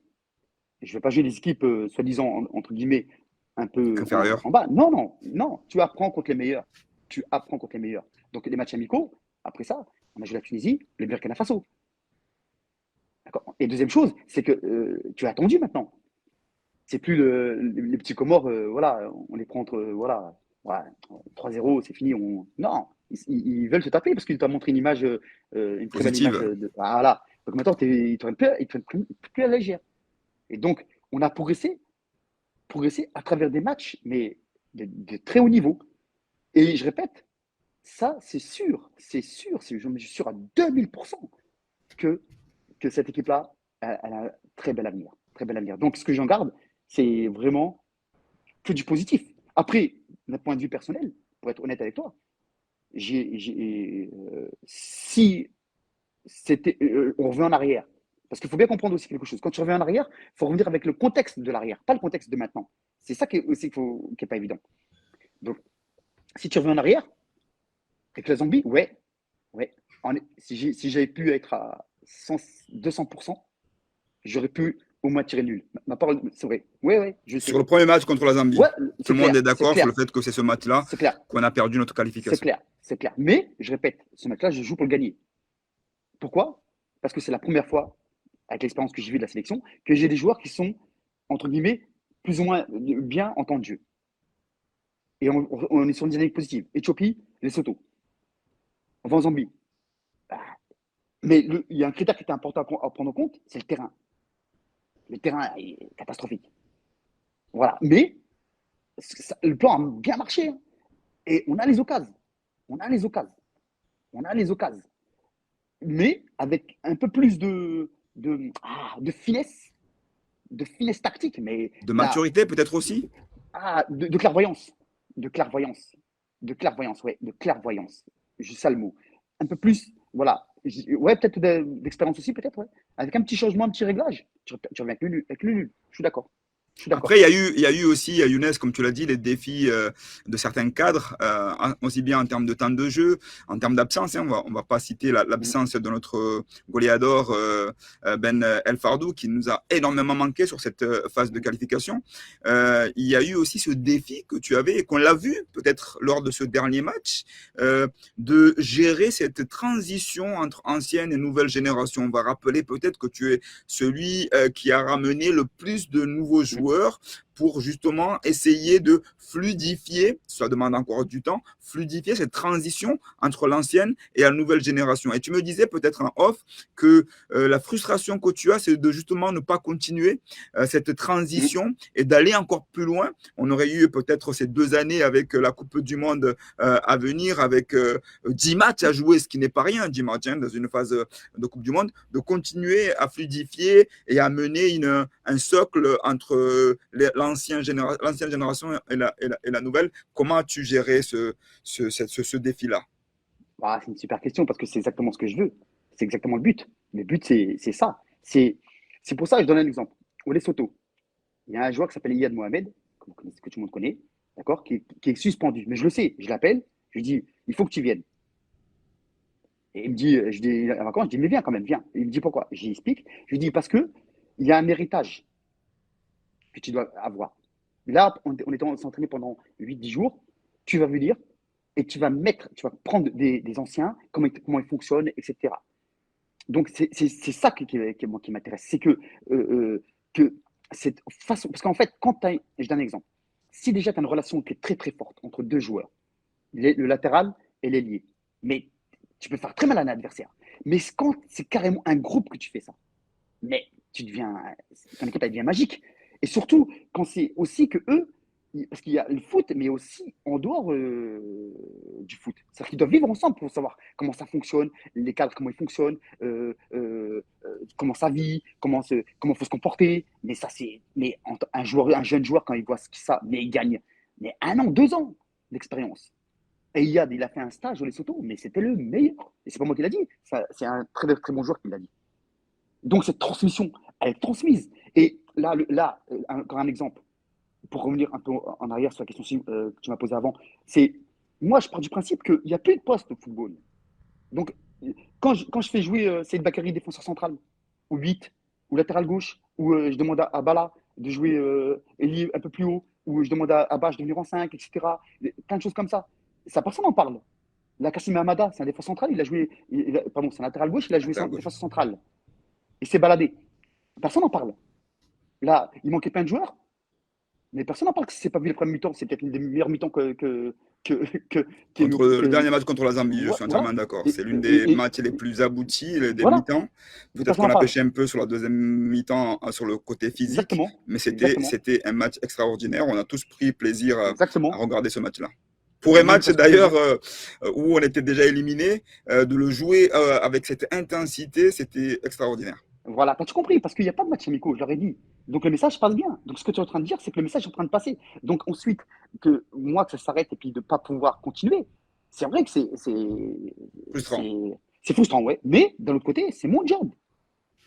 je ne vais pas jouer des équipes, soi-disant, entre guillemets, un peu Inférieur? en bas. Non, non, non. Tu apprends contre les meilleurs. Tu apprends contre les meilleurs. Donc, les matchs amicaux, après ça, on a joué la Tunisie, le Burkina Faso. D'accord. Et deuxième chose, c'est que tu as attendu maintenant. C'est plus les petits Comores, voilà, on les prend entre, voilà, ouais, 3-0, c'est fini. Non, ils veulent se taper parce qu'ils t'ont montré une image, une très belle image Positive. voilà. Donc maintenant, ils te prennent plus à la légère. Et donc, on a progressé à travers des matchs, mais de très haut niveau. Et je répète, ça, je suis sûr à 2000% que, que cette équipe-là, elle a un très bel avenir. Très bel avenir. Donc, ce que j'en garde, c'est vraiment que du positif. Après, d'un point de vue personnel, pour être honnête avec toi, si on revient en arrière, parce qu'il faut bien comprendre aussi quelque chose. Quand tu reviens en arrière, il faut revenir avec le contexte de l'arrière, pas le contexte de maintenant. C'est ça qui est aussi qui n'est pas évident. Donc, si tu reviens en arrière, avec la zombie, ouais, ouais. Si j'avais pu être à 200%, j'aurais pu au moins tirer nul. Ma parole, c'est vrai. Ouais, ouais, je Sur sais. le premier match contre la Zambie, Ouais, tout le monde est c'est d'accord sur clair, le fait que c'est ce match-là c'est clair, qu'on a perdu notre c'est qualification. clair, c'est clair. Mais, je répète, ce match-là, je joue pour le gagner. Pourquoi? Parce que c'est la première fois, avec l'expérience que j'ai vue de la sélection, que j'ai des joueurs qui sont, entre guillemets, plus ou moins bien en temps de jeu. Et on est sur une dynamique positive. Éthiopie, Lesotho. On va en Zambie. Mais il y a un critère qui était important à prendre en compte, c'est le terrain. Le terrain est catastrophique. Voilà. Mais le plan a bien marché. Hein. Et on a les occasions. On a les occasions. On a les occasions. Mais avec un peu plus de finesse tactique. Mais De là, maturité peut-être aussi. de clairvoyance. De clairvoyance. De clairvoyance, ouais. De clairvoyance. Juste ça le mot. Un peu plus, voilà. Ouais, peut-être d'expérience aussi, peut-être, ouais. Avec un petit changement, un petit réglage. Tu reviens avec le nul. Je suis d'accord. Je suis d'accord. Après, il y a eu aussi, Younes, comme tu l'as dit, les défis de certains cadres, aussi bien en termes de temps de jeu, en termes d'absence. Hein, on va pas citer Mm. l'absence de notre goléador Ben El Fardou, qui nous a énormément manqué sur cette phase de qualification. Il y a eu aussi ce défi que tu avais et qu'on l'a vu peut-être lors de ce dernier match, de gérer cette transition entre ancienne et nouvelle génération. On va rappeler peut-être que tu es celui qui a ramené le plus de nouveaux Mm. joueurs pour justement essayer de fluidifier, ça demande encore du temps, fluidifier cette transition entre l'ancienne et la nouvelle génération. Et tu me disais peut-être en off que la frustration que tu as, c'est de justement ne pas continuer cette Mm. transition et d'aller encore plus loin. On aurait eu peut-être ces 2 années avec la Coupe du Monde à venir, avec 10 matchs à jouer, ce qui n'est pas rien, 10 matchs hein, dans une phase de Coupe du Monde, de continuer à fluidifier et à mener un socle entre l'ancienne génération et la nouvelle. Comment as-tu géré ce défi-là? C'est une super question parce que c'est exactement ce que je veux. C'est exactement le but. Le but, c'est ça. C'est pour ça que je donne un exemple. Au Lesotho, il y a un joueur qui s'appelle Iyad Mohamed, que tout le monde connaît, d'accord, qui est suspendu. Mais je le sais, je l'appelle, je lui dis, il faut que tu viennes. Et il me dit, je dis, à vacances, je dis, mais viens quand même, viens. Et il me dit pourquoi? J'y explique. Je lui dis, parce que il y a un héritage que tu dois avoir. Là, on était s'entraîner pendant 8-10 jours. Tu vas venir et tu vas prendre des anciens, comment ils fonctionnent, etc. Donc, c'est ça qui m'intéresse. C'est que cette façon. Parce qu'en fait, je donne un exemple. Si déjà tu as une relation qui est très très forte entre deux joueurs, le latéral et l'ailier, mais tu peux faire très mal à un adversaire. Mais quand c'est carrément un groupe que tu fais ça, mais ton équipe elle devient magique. Et surtout, quand c'est aussi que eux, parce qu'il y a le foot, mais aussi en dehors du foot. C'est-à-dire qu'ils doivent vivre ensemble pour savoir comment ça fonctionne, les cadres, comment ils fonctionnent, comment ça vit, comment faut se comporter. Mais ça, mais un jeune joueur, quand il voit ça, mais il gagne 1 an, 2 ans d'expérience. Et il a fait un stage au Lesotho, mais c'était le meilleur. Et c'est pas moi qui l'a dit, c'est un très, très bon joueur qui l'a dit. Donc cette transmission, elle est transmise. Et là, encore un exemple, pour revenir un peu en arrière sur la question que tu m'as posée avant, c'est moi je pars du principe qu'il n'y a plus de poste au football. Donc quand je fais jouer Saïd Bakary défenseur central, ou 8, ou latéral gauche, ou je demande à Bala de jouer ailier un peu plus haut, ou je demande à Bache de venir en 5, etc. Plein de choses comme ça. Ça personne n'en parle. Là, Kassim Hamada, c'est un défenseur central, pardon, c'est un latéral gauche, il a joué À gauche. défenseur central. Il s'est baladé. Personne n'en parle. Là, il manquait plein de joueurs, mais personne n'en parle que si c'est pas vu le premier mi-temps. C'est peut-être une des meilleures mi-temps que, que, Contre le que- dernier match contre la Zambie, je suis entièrement voilà. d'accord. Et, C'est l'une des et, et- matchs les plus aboutis, des voilà. mi-temps. Mais Peut-être personne qu'on n'en a parle. pêché un peu sur la deuxième mi-temps sur le côté physique, Exactement. mais Exactement. c'était un match extraordinaire. On a tous pris plaisir à Exactement. regarder ce match-là. Pour un Et même match parce que d'ailleurs déjà, où on était déjà éliminé, de le jouer avec cette intensité, c'était extraordinaire. voilà, t'as-tu compris? Parce qu'il n'y a pas de match amicaux, je leur ai dit. Donc le message passe bien. Donc ce que tu es en train de dire, c'est que le message est en train de passer. Donc ensuite, que moi, que ça s'arrête et puis de ne pas pouvoir continuer, c'est vrai que Frustrant. c'est frustrant, ouais. Mais d'un autre côté, c'est mon job.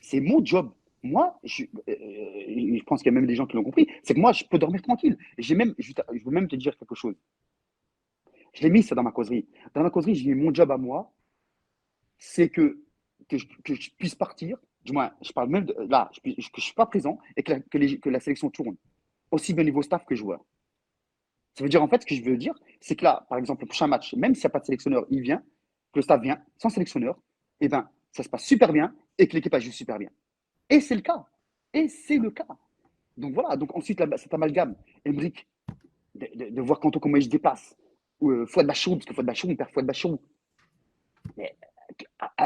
C'est mon job. Moi, je pense qu'il y a même des gens qui l'ont compris, c'est que moi, je peux dormir tranquille. J'ai même, je veux même te dire quelque chose. Je l'ai mis ça dans ma causerie. Dans ma causerie, j'ai mis mon job à moi, c'est que je puisse partir. Du moins, je parle même de, là, que je ne suis pas présent et que la sélection tourne, aussi bien au niveau staff que joueur. Ça veut dire, en fait, ce que je veux dire, c'est que là, par exemple, le prochain match, même s'il n'y a pas de sélectionneur, il vient, que le staff vient sans sélectionneur, et ben, ça se passe super bien et que l'équipe joue super bien. Et c'est le cas. Et c'est le cas. Donc voilà, donc ensuite, là, cet amalgame, Emric, de voir Kanto comment il se déplace, ou Fouad Bachirou, parce que Fouad Bachirou, on perd Fouad Bachirou. Mais,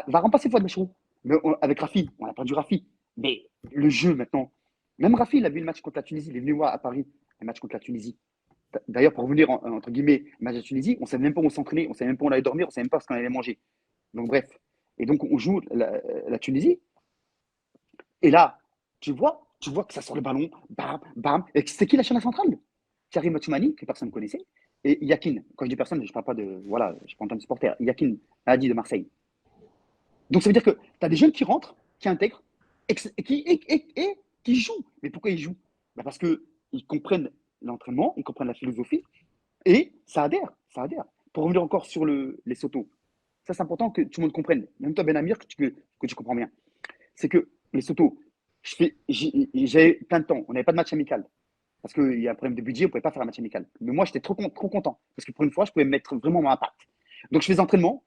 va remplacer Fouad Bachirou. Mais avec Rafi, on a perdu Rafi. Mais le jeu maintenant, même Rafi, il a vu le match contre la Tunisie, il est venu voir à Paris, le match contre la Tunisie. D'ailleurs, pour revenir, entre guillemets, le match de Tunisie, on ne savait même pas où on s'entraînait, on ne savait même pas où on allait dormir, on ne savait même pas ce qu'on allait manger. Donc bref. Et donc on joue la Tunisie, et là, tu vois que ça sort le ballon, bam, bam. Et c'est qui la chaîne centrale? Karim Matoumani, que personne ne connaissait, et Yakin. Quand je dis personne, je ne parle pas de. Voilà, je ne parle pas de supporter. Yakin, Hadi de Marseille. Donc ça veut dire que tu as des jeunes qui rentrent, qui intègrent, et qui jouent. Mais pourquoi ils jouent? Bah parce qu'ils comprennent l'entraînement, ils comprennent la philosophie, et ça adhère, ça adhère. Pour revenir encore sur les Soto, ça c'est important que tout le monde comprenne. Même toi, Ben Amir, que tu comprends bien. C'est que les Soto, j'avais plein de temps, on n'avait pas de match amical. Parce qu'il y a un problème de budget, on ne pouvait pas faire un match amical. Mais moi, j'étais trop content. Parce que pour une fois, je pouvais me mettre vraiment mon impact. Donc, je fais des entraînements.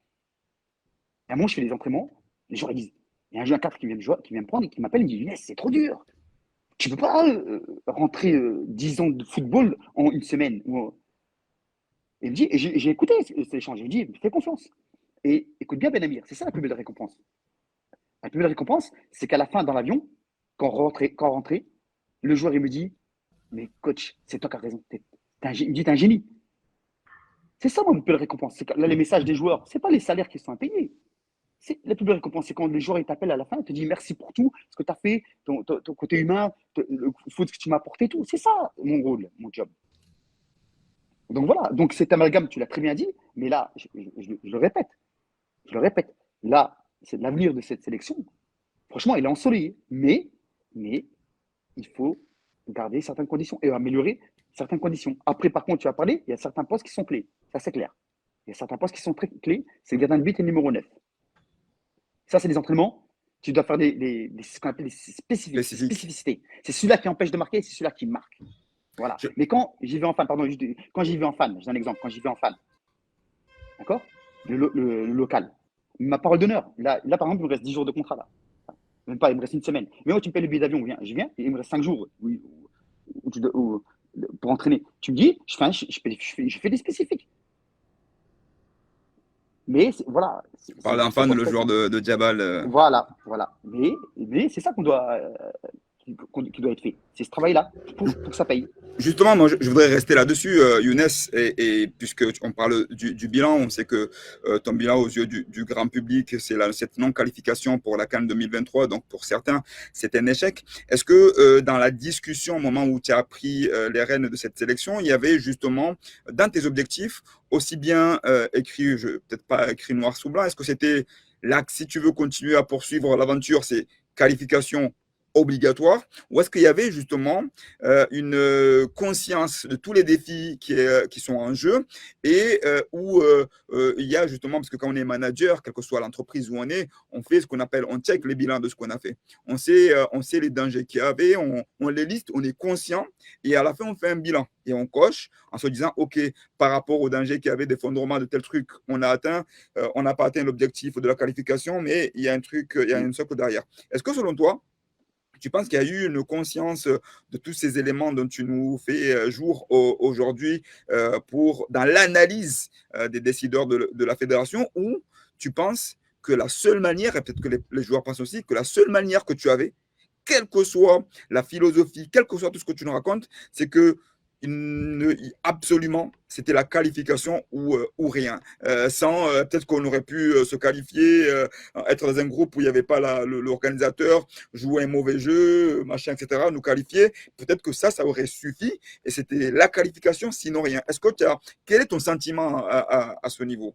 Et à un moment, je fais des entraînements. Les gens, ils disent, il y a un jeu à 4 qui vient me prendre et qui m'appelle. Il me dit, Younes, c'est trop dur. Tu ne peux pas rentrer 10 ans de football en une semaine. Il me dit, et j'ai écouté cet échange. Je lui dis, fais confiance. Et écoute bien, Ben Amir, c'est ça la plus belle récompense. La plus belle récompense, c'est qu'à la fin, dans l'avion, quand on rentrait, le joueur, il me dit, mais coach, c'est toi qui as raison. Il me dit, t'es un génie. C'est ça, moi, mon plus belle récompense. C'est là, les messages des joueurs, c'est pas les salaires qui sont impayés. C'est la plus belle récompense. C'est quand les joueurs ils t'appellent à la fin, ils te disent merci pour tout, ce que tu as fait, ton côté humain, le foot que tu m'as apporté, tout. C'est ça, mon rôle, mon job. Donc voilà. Donc cet amalgame, tu l'as très bien dit, mais là, je le répète. Je le répète. Là, c'est l'avenir de cette sélection. Franchement, il est ensoleillé. Mais il faut garder certaines conditions et améliorer certaines conditions. Après, par contre, tu vas parler, il y a certains postes qui sont clés. Ça, c'est clair. Il y a certains postes qui sont très clés. C'est le gardien de but et le numéro 9. Ça, c'est des entraînements. Tu dois faire ce qu'on appelle des Spécifique. spécificités. C'est celui-là qui empêche de marquer, c'est celui-là qui marque. Voilà. Je- Mais quand j'y vais en fan, pardon, quand j'y vais en fan, j'ai un exemple, quand j'y vais en fan, d'accord, le local, ma parole d'honneur, là, par exemple, il me reste 10 jours de contrat, là. Même pas, il me reste une semaine. Mais moi, tu me payes le billet d'avion, je viens, et il me reste 5 jours pour entraîner. Tu me dis, je fais des spécifiques. Mais voilà, Parle d'un c'est fan, comme le ça. joueur de Diabal. Voilà, voilà. Mais c'est ça qui doit être fait. C'est ce travail-là pour que ça paye. Justement, moi, je voudrais rester là-dessus, Younes, et puisque on parle du bilan, on sait que ton bilan aux yeux du grand public, c'est cette non-qualification pour la CAN 2023, donc pour certains, c'est un échec. Est-ce que dans la discussion, au moment où tu as pris les rênes de cette sélection, il y avait justement, dans tes objectifs, aussi bien écrit, peut-être pas écrit noir sur blanc, est-ce que c'était là que si tu veux continuer à poursuivre l'aventure, c'est qualification obligatoire, ou est-ce qu'il y avait justement une conscience de tous les défis qui sont en jeu et où il y a justement, parce que quand on est manager, quelle que soit l'entreprise où on fait ce qu'on appelle, on check les bilans de ce qu'on a fait. On sait les dangers qu'il y avait, on les liste, on est conscient et à la fin, on fait un bilan et on coche en se disant, OK, par rapport aux dangers qu'il y avait, d'effondrement de tel truc, on n'a pas atteint l'objectif de la qualification, mais il y a un truc, il y a Mm. un socle derrière. Est-ce que selon toi, tu penses qu'il y a eu une conscience de tous ces éléments dont tu nous fais jour aujourd'hui dans l'analyse des décideurs de la fédération, ou tu penses que la seule manière, et peut-être que les joueurs pensent aussi, que la seule manière que tu avais, quelle que soit la philosophie, quel que soit tout ce que tu nous racontes, c'est que absolument, c'était la qualification ou rien. Sans peut-être qu'on aurait pu se qualifier, être dans un groupe où il n'y avait pas l'organisateur, jouer un mauvais jeu, machin, etc., nous qualifier. Peut-être que ça aurait suffi et c'était la qualification, sinon rien. Quel est ton sentiment à ce niveau?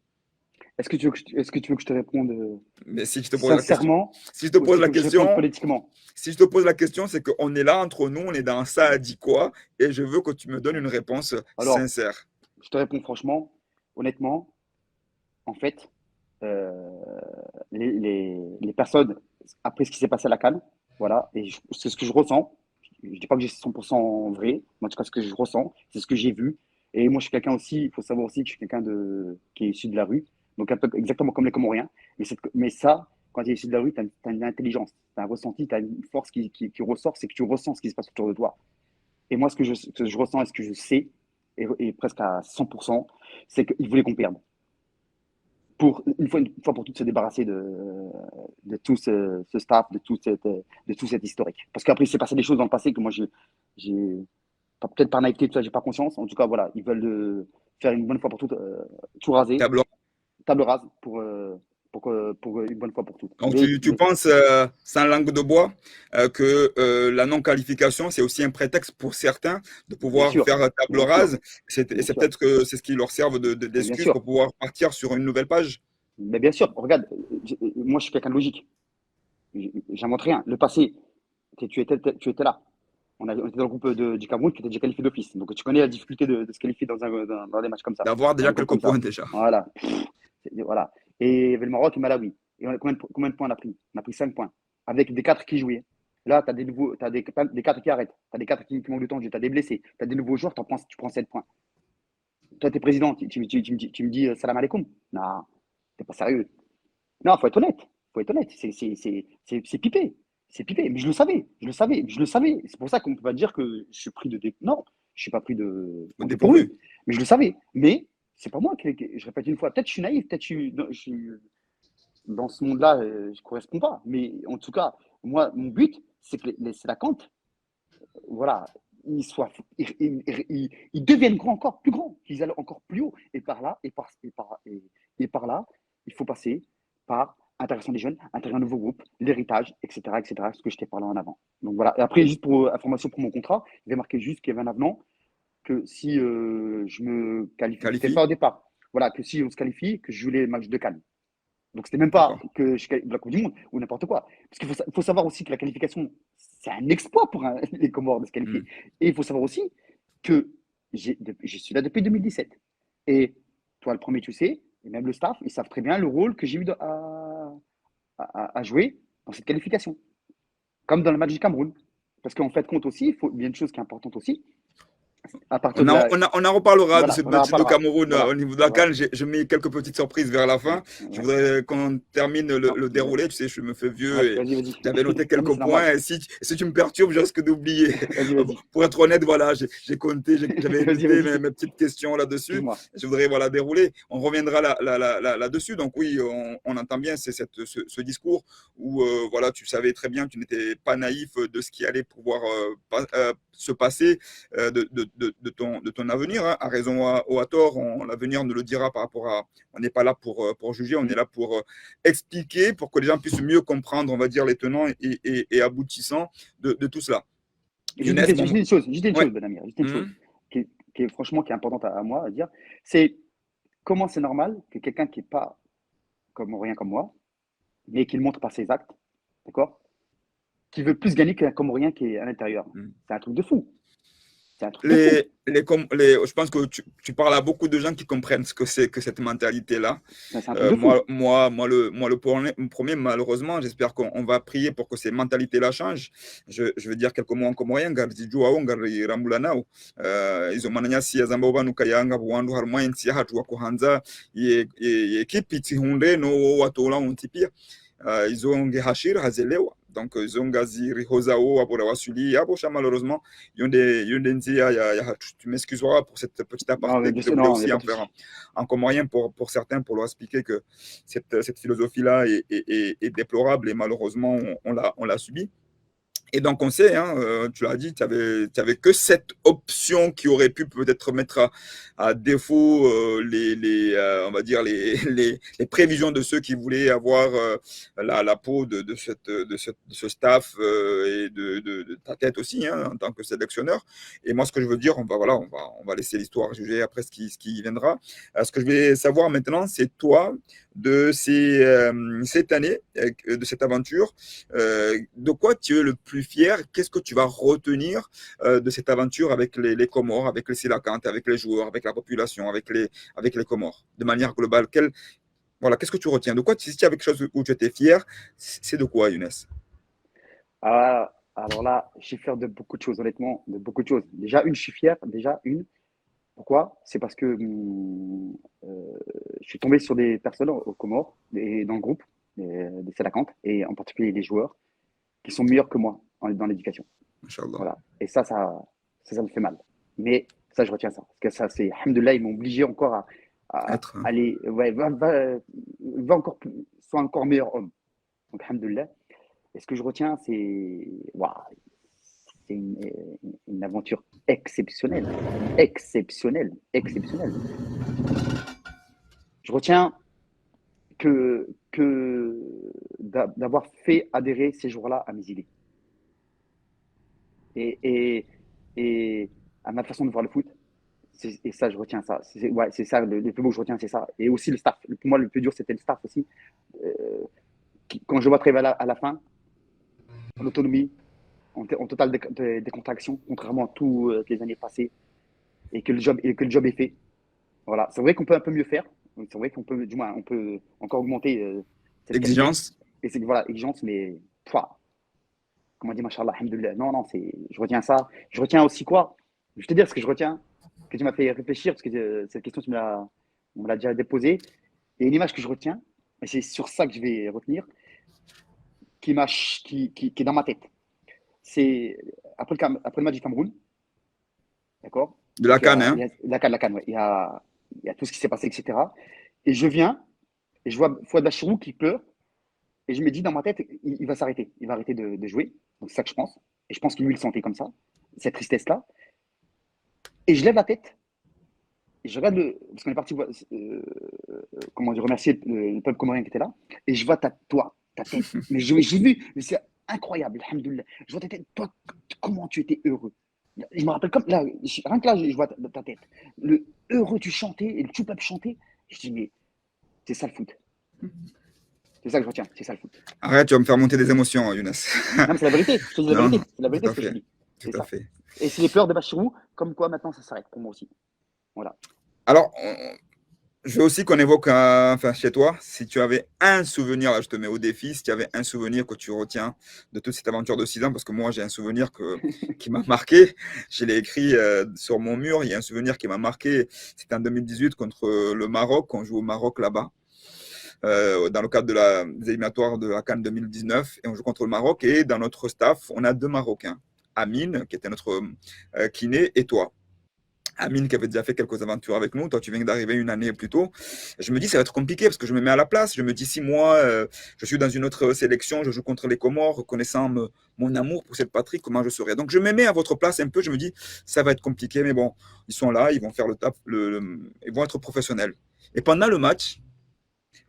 Est-ce que tu veux que je te réponde Mais si je te pose la question, sincèrement si je te ou est-ce pose que tu la veux que je réponde question, politiquement? Si je te pose la question, c'est qu'on est là entre nous, on est dans ça a dit quoi, et je veux que tu me donnes une réponse Alors, sincère. je te réponds franchement, honnêtement, en fait, euh, les personnes, après ce qui s'est passé à la CAN, voilà, et c'est ce que je ressens. Je ne dis pas que j'ai 100% vrai, mais en tout cas, ce que je ressens, c'est ce que j'ai vu. Et moi, je suis quelqu'un aussi, il faut savoir aussi que je suis quelqu'un qui est issu de la rue, donc un peu exactement comme les Comoriens. Mais ça, quand tu es issu de la rue, tu as une intelligence, tu as un ressenti, tu as une force qui ressort, c'est que tu ressens ce qui se passe autour de toi. Et moi, ce que je ressens et ce que je sais, et presque à 100%, c'est qu'ils voulaient qu'on perde pour une fois pour toutes se débarrasser de tout ce staff, de tout cet historique. Parce qu'après, il s'est passé des choses dans le passé que moi, j'ai peut-être par naïveté, tout ça, j'ai pas conscience. En tout cas, voilà, ils veulent faire une bonne fois pour toutes, tout raser, Tableau. table rase pour une bonne fois pour toutes. Donc, tu Mais penses, sans langue de bois, que la non-qualification, c'est aussi un prétexte pour certains de bien pouvoir sûr, faire table bien sûr, rase. Et bien c'est sûr, peut-être que c'est ce qui leur serve mais bien d'excuse sûr, pour pouvoir partir sur une nouvelle page. mais bien sûr. Regarde, moi, je suis quelqu'un de logique. J'invente rien. Le passé, tu étais là. On était dans le groupe du Cameroun qui était déjà qualifié d'office. Donc tu connais la difficulté de se qualifier dans des matchs comme ça, D'avoir dans déjà des groupes quelques comme ça. points déjà. Voilà. Voilà. Et il y avait le Maroc et Malawi. Et combien de points on a pris? On a pris 5 points. Avec des 4 qui jouaient. Là, tu as des 4 qui arrêtent. Tu as des 4 qui manquent de temps de jeu. Tu as des blessés. Tu as des nouveaux joueurs, tu prends 7 points. Toi, tu es président. Tu me dis salam alaikum. Non, t'es pas sérieux. Non, faut être honnête. Faut être honnête. C'est pipé. C'est pipé. Mais je le savais. Je le savais. Je le savais. C'est pour ça qu'on ne peut pas dire que je suis pris Non, je suis pas pris Au en dépourvu. dépourvu. Mais je le savais. Mais c'est pas moi je répète une fois. Peut-être que je suis naïf. Peut-être que je suis dans ce monde-là. Je ne correspond pas. Mais en tout cas, moi, mon but, c'est que c'est la Cante. Voilà. Ils deviennent grands, encore plus grands, qu'ils aillent encore plus haut. Et par là, et par là, il faut passer par intégration des jeunes, intégrer un nouveau groupe, l'héritage, etc., ce que je t'ai parlé en avant. Donc voilà. Et après, juste pour information pour mon contrat, il vais marquer juste qu'il y avait un avenant que si je me qualifie, c'était Qualifie. pas au départ. Voilà, que si on se qualifie, que je joue les matchs de Cannes. Donc, c'était même pas D'accord. que je qualifie de la Coupe du Monde ou n'importe quoi. Parce faut savoir aussi que la qualification, c'est un exploit pour les Comores de se qualifier. Hmm. Et il faut savoir aussi que je suis là depuis 2017. Et toi, le premier, tu sais, et même le staff, ils savent très bien le rôle que j'ai eu à jouer dans cette qualification. Comme dans le match du Cameroun. Parce qu'en fait, compte aussi, il y a une chose qui est importante aussi. À partir de la. On en reparlera de ce Voilà, on en match de reparlera. Cameroun Voilà. au niveau de la Voilà. CAN. Je mets quelques petites surprises vers la fin. Je Ouais. voudrais qu'on termine Non, le déroulé. Tu sais, je me fais ouais, vieux et vas-y, vas-y. j'avais noté Non, mais quelques c'est normal. points. Et si tu me perturbes, je risque d'oublier. Vas-y, vas-y. Pour être honnête, voilà, j'ai compté, j'avais Vas-y, noté vas-y. mes petites questions là-dessus. Excuse-moi. Je voudrais voilà, dérouler. On reviendra là-dessus. Donc oui, on entend bien ce discours où voilà, tu savais très bien, tu n'étais pas naïf de ce qui allait pouvoir se passer de ton avenir, hein. À raison ou à tort, l'avenir nous le dira par rapport à. On n'est pas là pour juger, on est là pour expliquer, pour que les gens puissent mieux comprendre, on va dire, les tenants et aboutissants de tout cela. Younes, bon, Juste une ouais. chose, Ben Amir, juste une chose Mhm. franchement qui est importante à moi à dire, c'est comment c'est normal que quelqu'un qui n'est pas comme rien comme moi, mais qui le montre par ses actes, d'accord, qui veut plus gagner qu'un Comorien qui est à l'intérieur. Mm. C'est un truc de fou. C'est un truc de fou. Je pense que tu parles à beaucoup de gens qui comprennent ce que c'est que cette mentalité-là. C'est un truc de fou. Le premier, malheureusement, j'espère qu'on va prier pour que ces mentalités-là changent. Je veux dire quelques mots en comorien. Ils ont mananya si azamba banu kayanga buwandu harma insi hatu wa kuhanza ye kipi tihunde no watola untipia izo nge hashir hazelewa. Donc, Zongazi, Rihozao, Aborawasuli, Abosha, malheureusement, tu m'excuseras pour cette petite aparté que je voulais aussi en faire en comorien pour certains, pour leur expliquer que cette philosophie-là est déplorable et malheureusement, on l'a subie. Et donc, on sait, tu l'as dit, tu avais que cette option qui aurait pu peut-être mettre à défaut on va dire les prévisions de ceux qui voulaient avoir la peau de ce staff et de ta tête aussi, en tant que sélectionneur. Et moi, ce que je veux dire, on va laisser l'histoire juger après ce qui viendra. Ce que je vais savoir maintenant, c'est toi, de cette année, de cette aventure, de quoi tu es le plus fier? Qu'est-ce que tu vas retenir de cette aventure avec les Comores, avec les Sélacantes, avec les joueurs, avec la population, avec les Comores, de manière globale? Qu'est-ce que tu retiens? De quoi, si tu as quelque chose où tu étais fier, c'est de quoi, Younes? Alors là, je suis fier de beaucoup de choses, honnêtement, de beaucoup de choses. Déjà, je suis fier, Pourquoi? C'est parce que je suis tombé sur des personnes aux Comores, et dans le groupe, des Sélacantes, et en particulier des joueurs, qui sont meilleurs que moi dans l'éducation. Inch'Allah. Voilà. Et ça me fait mal. Mais ça, je retiens ça. Parce que ça, c'est, alhamdoulilah, ils m'ont obligé encore à aller, va encore plus, sois encore meilleur homme. Donc, alhamdoulilah. Et ce que je retiens, c'est une aventure exceptionnelle. Exceptionnelle. Exceptionnelle. Je retiens d'avoir fait adhérer ces joueurs-là à mes idées. Et à ma façon de voir le foot. Et ça, je retiens ça. C'est ça, le plus beau que je retiens, c'est ça. Et aussi le staff. Pour moi, le plus dur, c'était le staff aussi. Quand je vois arriver à la fin, en autonomie, en totale décontraction, contrairement à toutes les années passées, et que le job est fait. Voilà. C'est vrai qu'on peut un peu mieux faire. C'est vrai qu'on peut, du moins, on peut encore augmenter cette exigence. Et c'est voilà, exigence, mais comment on dit, machallah, alhamdoulilah. Non, je retiens ça. Je retiens aussi quoi? Je vais te dire ce que je retiens, que tu m'as fait réfléchir, parce que cette question, on me l'a déjà déposée. Et une image que je retiens, et c'est sur ça que je vais retenir, qui est dans ma tête. C'est après le match du Cameroun, d'accord? De la CAN, hein? La CAN, ouais. Il y a tout ce qui s'est passé, etc. Et je viens, et je vois Fouad Bachirou qui pleure, et je me dis dans ma tête, il va s'arrêter. Il va arrêter de jouer. Donc c'est ça que je pense. Et je pense qu'il lui le sentait comme ça, cette tristesse-là. Et je lève la tête, et je regarde parce qu'on est parti remercier le peuple comorien qui était là, et je vois ta tête. Mais j'ai vu, mais c'est incroyable, alhamdoulilah. Je vois ta tête, toi, comment tu étais heureux. Je me rappelle comme là, rien que là, je vois ta tête. Le heureux, tu chantais, et le tout peuple chantait. Je dis, mais c'est ça le foot. C'est ça que je retiens, c'est ça le foot. Arrête, tu vas me faire monter des émotions, Younes. Non, mais c'est la vérité, je te dis la vérité. C'est la vérité ce que je dis. Tout à fait. Et c'est les pleurs de Bachirou, comme quoi maintenant ça s'arrête pour moi aussi. Voilà. Alors, je veux aussi qu'on évoque, chez toi, si tu avais un souvenir, là je te mets au défi, si tu avais un souvenir que tu retiens de toute cette aventure de 6 ans, parce que moi j'ai un souvenir qui m'a marqué, je l'ai écrit sur mon mur, il y a un souvenir qui m'a marqué, c'était en 2018 contre le Maroc, on joue au Maroc là-bas, dans le cadre des éliminatoires de la CAN 2019, et on joue contre le Maroc, et dans notre staff, on a 2 Marocains, Amine, qui était notre kiné, et toi. Amine qui avait déjà fait quelques aventures avec nous, toi tu viens d'arriver une année plus tôt. Je me dis ça va être compliqué parce que je me mets à la place. Je me dis si moi je suis dans une autre sélection, je joue contre les Comores, connaissant mon amour pour cette patrie, comment je serais. Donc je me mets à votre place un peu, je me dis ça va être compliqué, mais bon, ils sont là, ils vont faire le taf, ils vont être professionnels. Et pendant le match,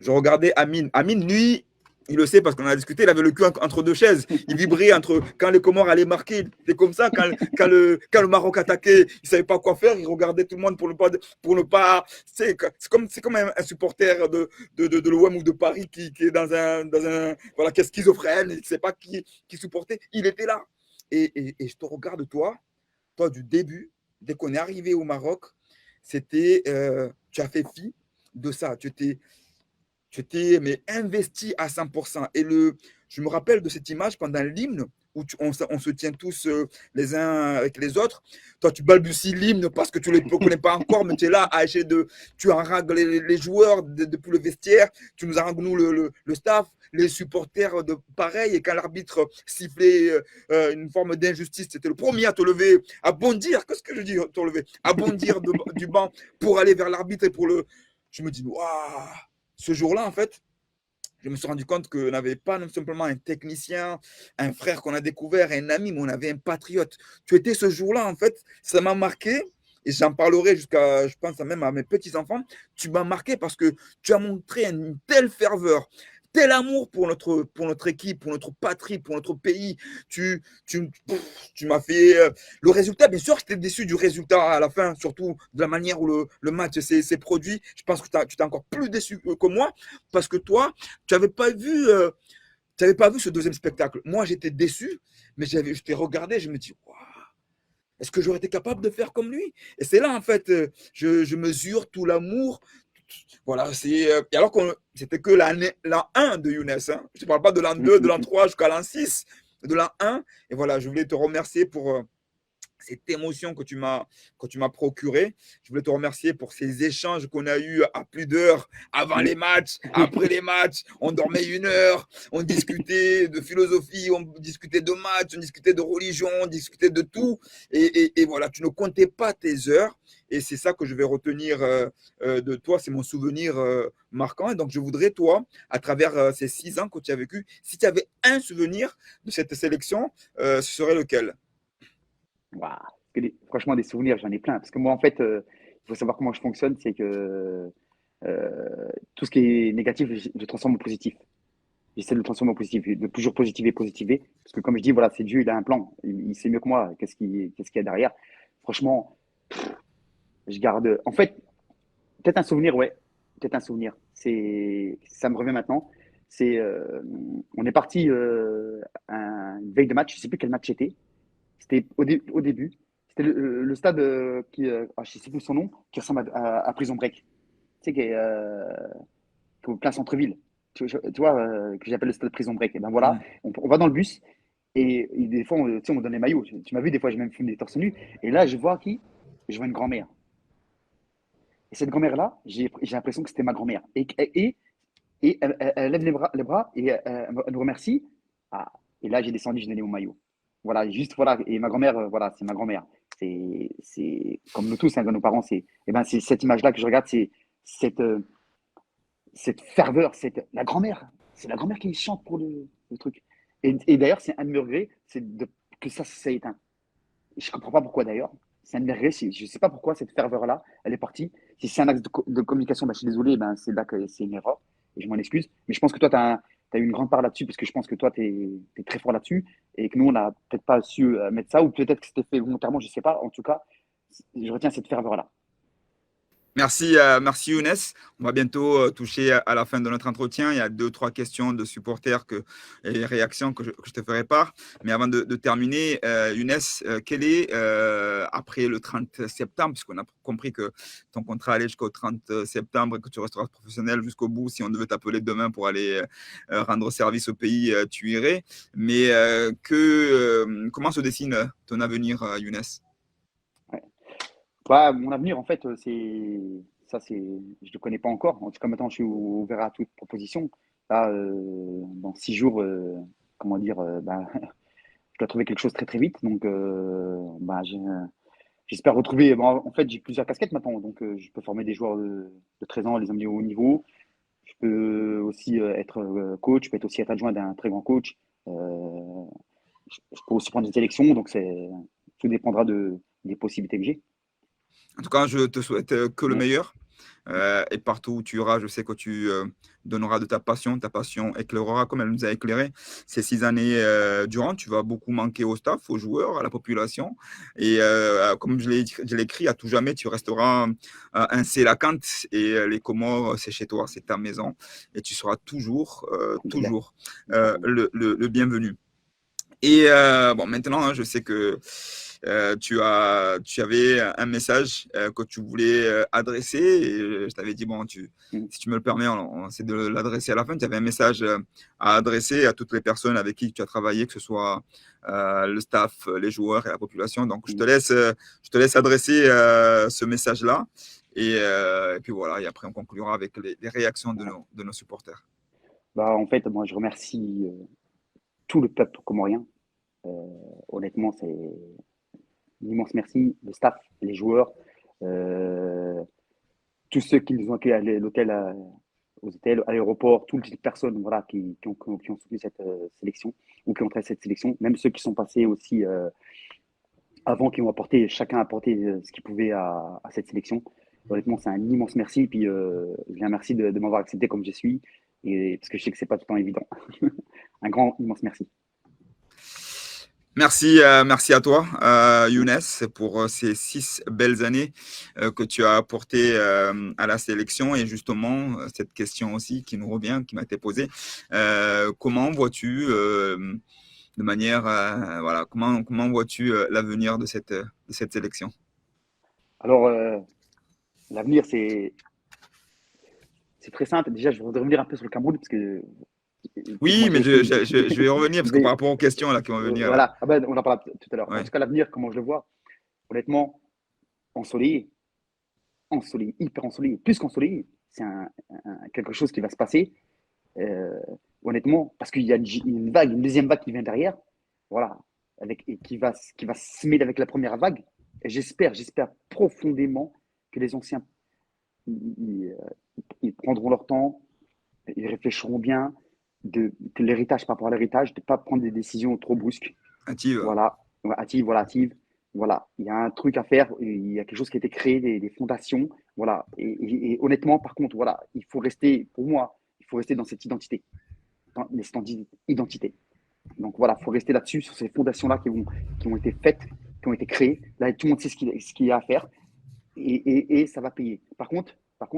je regardais Amine. Amine, lui, Il le sait parce qu'on a discuté, il avait le cul entre deux chaises. Il vibrait entre quand les Comores allaient marquer. C'était comme ça, quand le Maroc attaquait, il ne savait pas quoi faire. Il regardait tout le monde pour ne pas. C'est comme un supporter de l'OM ou de Paris qui est voilà, qui est schizophrène, il ne sait pas qui supporter. Il était là. Et je te regarde, toi du début, dès qu'on est arrivé au Maroc, tu as fait fi de ça. Tu étais mais investi à 100%. Je me rappelle de cette image pendant l'hymne où on se tient tous les uns avec les autres. Toi, tu balbuties l'hymne parce que tu ne le connais pas encore, mais tu es là à essayer tu harangues les joueurs depuis le vestiaire, tu nous harangues, nous, le staff, les supporters de pareil. Et quand l'arbitre sifflait une forme d'injustice, c'était le premier à te lever, à bondir. Qu'est-ce que je dis, te lever? À bondir du banc pour aller vers l'arbitre et pour le. Je me dis, waouh! Ce jour-là, en fait, je me suis rendu compte qu'on n'avait pas non simplement un technicien, un frère qu'on a découvert, un ami, mais on avait un patriote. Tu étais ce jour-là, en fait, ça m'a marqué, et j'en parlerai jusqu'à, je pense, même à mes petits-enfants. Tu m'as marqué parce que tu as montré une telle ferveur, tel amour pour notre équipe, pour notre patrie, pour notre pays. Tu m'as fait. Le résultat, bien sûr, j'étais déçu du résultat à la fin, surtout de la manière où le match s'est produit. Je pense que tu t'es encore plus déçu que moi parce que toi, tu n'avais pas vu. Tu n'avais pas vu ce deuxième spectacle. Moi, j'étais déçu, mais je t'ai regardé, je me dis, waouh, est-ce que j'aurais été capable de faire comme lui? Et c'est là, en fait, je mesure tout l'amour. Voilà, et alors que c'était que l'an 1 de Younes. Hein. Je ne te parle pas de l'an 2, de l'an 3 jusqu'à l'an 6, de l'an 1. Et voilà, je voulais te remercier pour cette émotion que tu m'as procurée. Je voulais te remercier pour ces échanges qu'on a eus à plus d'heures avant les matchs, après les matchs. On dormait 1 heure, on discutait de philosophie, on discutait de matchs, on discutait de religion, on discutait de tout. Et voilà, tu ne comptais pas tes heures. Et c'est ça que je vais retenir de toi, c'est mon souvenir marquant. Et donc, je voudrais, toi, à travers ces 6 ans que tu as vécu, si tu avais un souvenir de cette sélection, ce serait lequel? Waouh. Franchement, des souvenirs, j'en ai plein. Parce que moi, en fait, il faut savoir comment je fonctionne, c'est que tout ce qui est négatif, je le transforme en positif. J'essaie de le transformer en positif, de toujours positiver, positiver. Parce que comme je dis, voilà, c'est Dieu, il a un plan. Il sait mieux que moi qu'est-ce qu'il y a derrière. Franchement, je garde. En fait, peut-être un souvenir, ouais. Peut-être un souvenir. Ça me revient maintenant. On est parti une veille de match. Je sais plus quel match c'était. C'était au début. C'était le stade je sais plus son nom, qui ressemble à Prison Break. Tu sais, qui est au plein centre-ville. Tu vois, que j'appelle le stade Prison Break. Et ben voilà, Mm. on va dans le bus et des fois, tu sais, on donne les maillots. Tu m'as vu, des fois, j'ai même fait des torse nu. Et là, je vois qui? Je vois une grand-mère. Et cette grand-mère-là, j'ai l'impression que c'était ma grand-mère. Et elle lève les bras et elle nous remercie. Ah, et là, j'ai descendu, j'ai donné mon maillot. Voilà, juste, voilà. Et ma grand-mère, voilà, c'est ma grand-mère. Comme nous tous, hein, nos parents, c'est cette image-là que je regarde, c'est cette, cette ferveur, la grand-mère. C'est la grand-mère qui chante pour le truc. Et d'ailleurs, c'est un de mes regrets, que ça s'est éteint. Je ne comprends pas pourquoi d'ailleurs. C'est un de mes regrets. Je ne sais pas pourquoi cette ferveur-là, elle est partie. Si c'est un axe de communication, ben, je suis désolé, ben, c'est là que c'est une erreur. Et je m'en excuse. Mais je pense que toi, tu as eu une grande part là-dessus, parce que je pense que toi, tu es très fort là-dessus. Et que nous, on n'a peut-être pas su mettre ça, ou peut-être que c'était fait volontairement, je ne sais pas. En tout cas, je retiens cette ferveur-là. Merci, merci Younes. On va bientôt toucher à la fin de notre entretien. Il y a 2, 3 questions de supporters et réactions que je te ferai part. Mais avant de terminer, Younes, quel est, après le 30 septembre, puisqu'on a compris que ton contrat allait jusqu'au 30 septembre et que tu resteras professionnel jusqu'au bout, si on devait t'appeler demain pour aller rendre service au pays, tu irais. Mais comment se dessine ton avenir, Younes? Ouais. Bah, mon avenir, en fait, je ne le connais pas encore. En tout cas, maintenant, je suis ouvert à toute proposition. Là, dans 6 jours, comment dire, bah, je dois trouver quelque chose très très vite. Donc, bah, j'espère retrouver. Bon, en fait, j'ai plusieurs casquettes maintenant. Donc, je peux former des joueurs de 13 ans, les amener au haut niveau. Je peux aussi être coach. Je peux aussi être adjoint d'un très grand coach. Je peux aussi prendre des élections. Donc, tout dépendra des possibilités que j'ai. En tout cas, je te souhaite que le Ouais. meilleur. Et partout où tu iras, je sais que tu donneras de ta passion éclairera comme elle nous a éclairé ces 6 années durant. Tu vas beaucoup manquer au staff, aux joueurs, à la population. Et comme je l'ai écrit, à tout jamais, tu resteras un Sélacanthe et les Comores, c'est chez toi, c'est ta maison. Et tu seras toujours, Alhamdoulilah. toujours Inch'Allah. le bienvenu. Et bon, maintenant, hein, je sais que tu avais un message que tu voulais adresser. Et je t'avais dit, bon, Mm. si tu me le permets, on essaie de l'adresser à la fin. Tu avais un message à adresser à toutes les personnes avec qui tu as travaillé, que ce soit le staff, les joueurs et la population. Donc, Mm. je te laisse adresser ce message-là. Et puis voilà, et après, on conclura avec les réactions Voilà. de nos supporters. Bah, en fait, moi, je remercie tout le peuple comorien. Euh, Honnêtement, c'est un immense merci. Le staff, les joueurs, euh, tous ceux qui nous ont accueillis à l'hôtel, aux hôtels, à l'aéroport, toutes les personnes voilà, qui ont soutenu cette sélection ou qui ont entré cette sélection, même ceux qui sont passés aussi avant, qui ont apporté, chacun a apporté ce qu'il pouvait à cette sélection. Honnêtement, c'est un immense merci. Puis, je viens merci de m'avoir accepté comme je suis, et, parce que je sais que c'est pas tout le temps évident. Un grand, immense merci. Merci, merci à toi, Younes, pour ces 6 belles années que tu as apportées à la sélection. Et justement, cette question aussi qui nous revient, qui m'a été posée, comment vois-tu, de manière, voilà, comment vois-tu l'avenir de cette sélection? Alors, l'avenir, c'est très simple. Déjà, je voudrais revenir un peu sur le Cameroun, parce que Oui, moi, mais j'ai été. je vais y revenir Je parce que par vais, rapport aux questions là qui vont venir là. voilà, ah ben, on en parlera tout à l'heure. En Ouais. tout cas, l'avenir, comment je le vois, honnêtement, ensoleillé, ensoleillé, hyper ensoleillé, plus qu'ensoleillé. C'est quelque chose qui va se passer, euh, honnêtement, parce qu'il y a une vague, une deuxième vague qui vient derrière, voilà, et qui va se mêler avec la première vague. Et j'espère profondément que les anciens, ils prendront leur temps, ils réfléchiront bien que l'héritage par rapport à l'héritage, de ne pas prendre des décisions trop brusques. Active. Voilà, ouais, hâtive, voilà, hâtive. Voilà, il y a un truc à faire, il y a quelque chose qui a été créé, des fondations. Voilà, et honnêtement, par contre, voilà, il faut rester, pour moi, il faut rester dans cette identité, dans cette identité. Donc voilà, il faut rester là-dessus, sur ces fondations-là qui ont été faites, qui ont été créées. Là, tout le monde sait ce qu'il y a à faire et ça va payer. Par contre,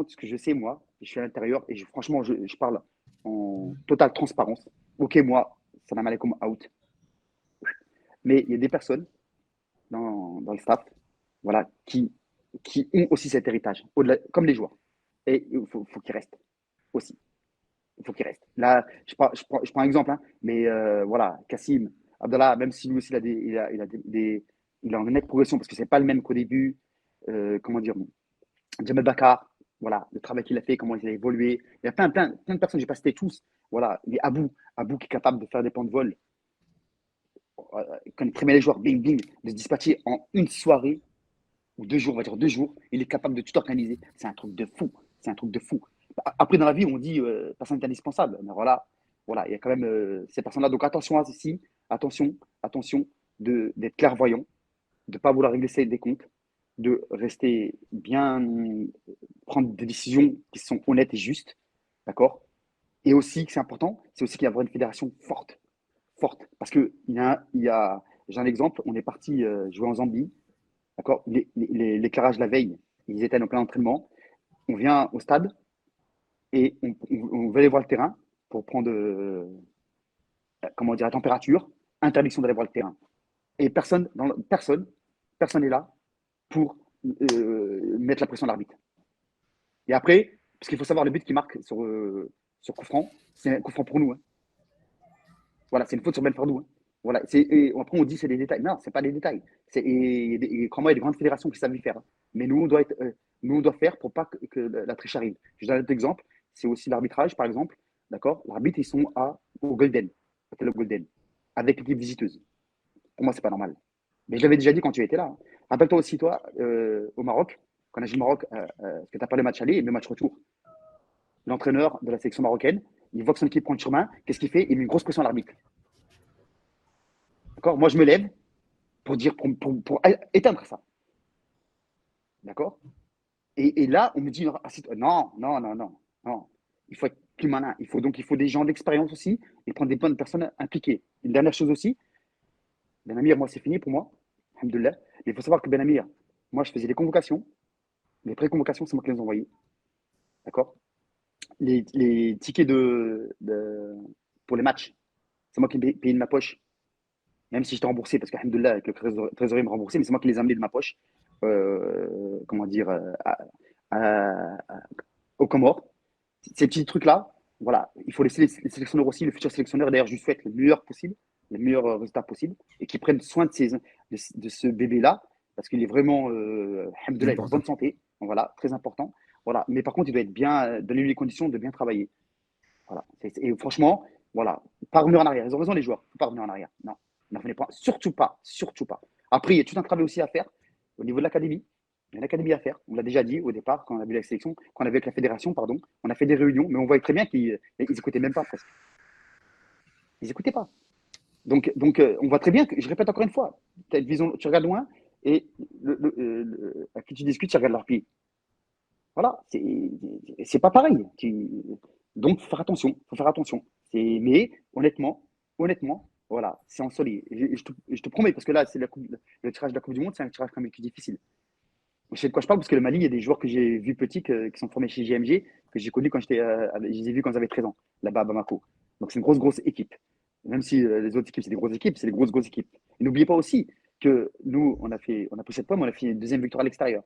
ce que je sais, moi, je suis à l'intérieur et franchement, je parle en totale transparence. Ok, moi, salam alaikum out. Mais il y a des personnes dans le staff voilà, qui ont aussi cet héritage, comme les joueurs. Et il faut qu'ils restent aussi. Il faut qu'ils restent. Là, je prends un exemple, hein, mais voilà, Kassim, Abdallah, même si lui aussi il a une nette progression parce que c'est pas le même qu'au début. Comment dire, Jamel Bakar, voilà, le travail qu'il a fait, comment il a évolué. Il y a plein de personnes, j'ai pas cité tous. Voilà, mais Abou qui est capable de faire des plans de vol, connaît très bien les joueurs, bing bing, de se dispatcher en une soirée ou 2 jours, on va dire 2 jours, il est capable de tout organiser. C'est un truc de fou. C'est un truc de fou. Après, dans la vie, on dit personne n'est indispensable. Mais voilà, il y a quand même ces personnes-là. Donc attention à ceci, attention d'être clairvoyant, de ne pas vouloir régler des comptes, de rester bien, prendre des décisions qui sont honnêtes et justes. D'accord. Et aussi, que c'est important, c'est aussi qu'il y a une fédération forte. Forte. Parce que j'ai un exemple, on est parti jouer en Zambie. D'accord. L'éclairage la veille, ils étaient en plein entraînement. On vient au stade et on va aller voir le terrain pour prendre comment dire, la température. Interdiction d'aller voir le terrain. Et personne n'est là pour mettre la pression à l'arbitre. Et après, parce qu'il faut savoir le but qui marque sur coup franc, c'est un coup franc pour nous. Hein. Voilà, c'est une faute sur Ben Fardou. Hein. Voilà, et après on dit c'est des détails. Non, c'est pas des détails. Et crois-moi, il y a des grandes fédérations qui savent y faire. Hein. Mais nous, on doit faire pour pas que la triche arrive. Je donne un autre exemple. C'est aussi l'arbitrage, par exemple. D'accord. L'arbitre, ils sont au Golden, au Golden, avec l'équipe visiteuse. Pour moi, c'est pas normal. Mais je l'avais déjà dit quand tu étais là. Hein. Rappelle-toi aussi, toi, au Maroc, quand on a joué au Maroc, parce que tu n'as pas le match aller et le match retour. L'entraîneur de la sélection marocaine, il voit que son équipe prend le chemin. Qu'est-ce qu'il fait? Il met une grosse pression à l'arbitre. D'accord. Moi, je me lève pour dire, pour éteindre ça. D'accord. Et là, on me dit, non, non, non, non, non. Il faut être plus malin. Il faut des gens d'expérience aussi et prendre des bonnes personnes impliquées. Une dernière chose aussi, Benamir, moi, c'est fini pour moi. Alhamdoulilah. Mais il faut savoir que Benamir, moi, je faisais les convocations. Les pré-convocations, c'est moi qui les envoyais. D'accord. Les tickets pour les matchs, c'est moi qui les payais de ma poche. Même si j'étais remboursé, parce que, alhamdoulilah, avec le trésorier me remboursait, mais c'est moi qui les amenais de ma poche. Comment dire, à- aux Comores. Ces petits trucs-là, voilà, il faut laisser les sélectionneurs aussi, le futur sélectionneur, d'ailleurs, je lui souhaite le meilleur possible, les meilleurs résultats possibles, et qu'ils prennent soin de ce bébé-là, parce qu'il est vraiment, C'est alhamdoulilah, il est en important. bonne santé, donc voilà, très important. Voilà. Mais par contre, il doit être bien, donner lui les conditions de bien travailler. Voilà. Et franchement, voilà, pas revenir en arrière. Ils ont raison, les joueurs, il ne faut pas revenir en arrière. Non, ne revenez pas, surtout pas, surtout pas. Après, il y a tout un travail aussi à faire au niveau de l'académie. Il y a une académie à faire. On l'a déjà dit au départ, quand on a vu la sélection, quand on avait avec la fédération, pardon. On a fait des réunions, mais on voyait très bien qu'ils n'écoutaient même pas presque. Ils n'écoutaient pas. On voit très bien que, je répète encore une fois, tu as une vision, tu regardes loin et à qui tu discutes, tu regardes leur pied. Voilà, c'est pas pareil. Donc, faut faire attention, faut faire attention. Mais honnêtement, voilà, c'est en solide. Je te promets, parce que là, le tirage de la Coupe du Monde, c'est un tirage quand même qui est difficile. Je sais de quoi je parle, parce que le Mali, il y a des joueurs que j'ai vus petits, qui sont formés chez JMG, que j'ai connus quand je les ai vus quand ils avaient 13 ans, là-bas à Bamako. Donc, c'est une grosse équipe. Même si les autres équipes, c'est des grosses équipes, c'est des grosses équipes. Et n'oubliez pas aussi que nous, on a pris cette pomme, on a fait une deuxième victoire à l'extérieur,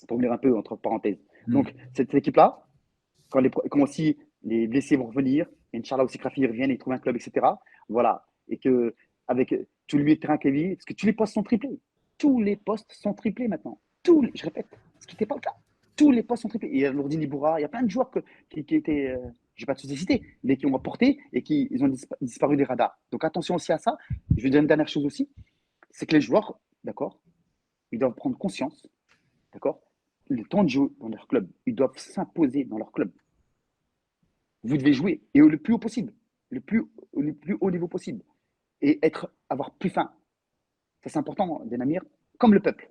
pour venir un peu entre parenthèses. Mm. Donc, cette équipe-là, quand aussi les blessés vont revenir, Inch'Allah aussi Krafi revienne et trouve un club, etc. Voilà. Et que avec tout le milieu de terrain Kevin, parce que tous les postes sont triplés. Tous les postes sont triplés maintenant. Je répète, ce qui n'était pas le cas. Tous les postes sont triplés. Il y a Lourdine Iboura, il y a plein de joueurs qui étaient, je ne vais pas tous les citer, mais qui ont apporté et qui ils ont disparu des radars. Donc attention aussi à ça. Je vais dire une dernière chose aussi, c'est que les joueurs, d'accord, ils doivent prendre conscience, d'accord, le temps de jeu dans leur club, ils doivent s'imposer dans leur club. Vous devez jouer et le plus haut possible, le plus haut niveau possible et avoir plus faim. Ça, c'est important, Benamir, comme le peuple.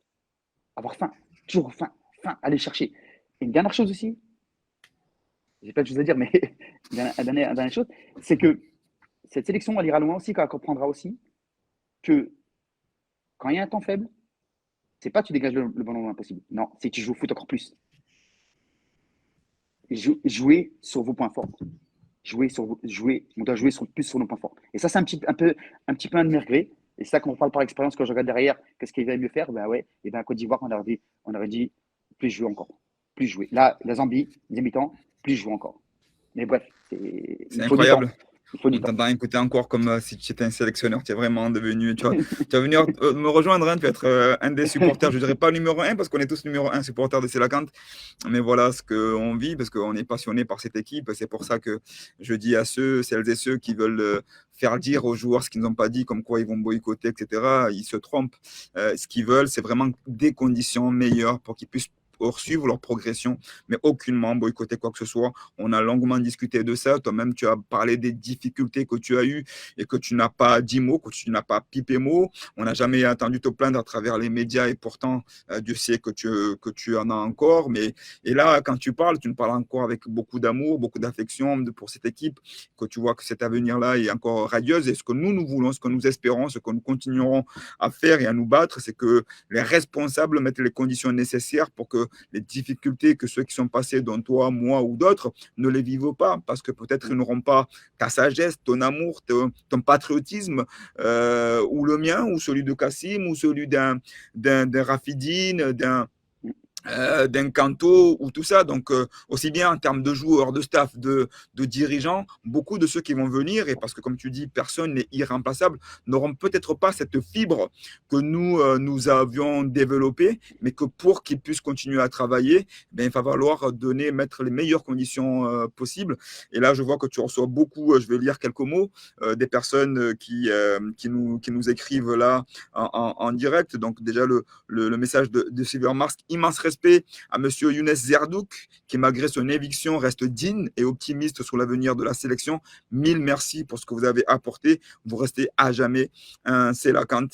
Avoir faim, toujours faim, aller chercher. Et une dernière chose aussi, j'ai pas de choses à dire, mais une dernière chose, c'est que cette sélection, elle ira loin aussi, quand elle comprendra aussi que quand il y a un temps faible, c'est pas tu dégages le ballon loin possible. Non, c'est que tu joues au foot encore plus. Jouer sur vos points forts. On doit jouer plus sur nos points forts. Et ça, c'est un petit peu un de mes regrets. Et c'est ça qu'on parle par expérience quand je regarde derrière, qu'est-ce qu'il va mieux faire? Ben ouais, et ben à Côte d'Ivoire, on aurait dit plus jouer encore. Plus jouer. Là, la Zambie, deuxième mi-temps, plus jouer encore. Mais bref, C'est il faut du temps. incroyable. Il faut du On temps. t'entend écouter encore comme si tu étais un sélectionneur. Tu es vraiment devenu. Tu vas venir me rejoindre. Hein, tu vas être un des supporters. Je ne dirais pas numéro un parce qu'on est tous numéro un supporters de Sélacante. Mais voilà ce qu'on vit parce qu'on est passionné par cette équipe. C'est pour ça que je dis à celles et ceux qui veulent faire dire aux joueurs ce qu'ils n'ont pas dit, comme quoi ils vont boycotter, etc. Ils se trompent. Ce qu'ils veulent, c'est vraiment des conditions meilleures pour qu'ils puissent poursuivre leur progression, mais aucunement boycotter quoi que ce soit. On a longuement discuté de ça. Toi-même, tu as parlé des difficultés que tu as eues et que tu n'as pas dit mot, que tu n'as pas pipé mot. On n'a jamais entendu te plaindre à travers les médias et pourtant, Dieu sait que tu en as encore. Et là, quand tu parles, tu nous parles encore avec beaucoup d'amour, beaucoup d'affection pour cette équipe, que tu vois que cet avenir-là est encore radieuse. Et ce que nous voulons, ce que nous espérons, ce que nous continuerons à faire et à nous battre, c'est que les responsables mettent les conditions nécessaires pour que les difficultés que ceux qui sont passés, dont toi, moi ou d'autres, ne les vivent pas, parce que peut-être ils n'auront pas ta sagesse, ton amour, ton patriotisme, ou le mien, ou celui de Kassim, ou celui d'un Rafidine, d'un Canto ou tout ça. Donc, aussi bien en termes de joueurs, de staff, de dirigeants, beaucoup de ceux qui vont venir, et parce que comme tu dis, personne n'est irremplaçable, n'auront peut-être pas cette fibre que nous avions développée, mais que pour qu'ils puissent continuer à travailler, ben, il va falloir mettre les meilleures conditions possibles. Et là, je vois que tu reçois beaucoup, je vais lire quelques mots, des personnes qui nous écrivent là en direct. Donc déjà, le message de Silver Mars, immense respect respect à Monsieur Younes Zerdouk, qui malgré son éviction reste digne et optimiste sur l'avenir de la sélection. Mille merci pour ce que vous avez apporté. Vous restez à jamais un Selakant.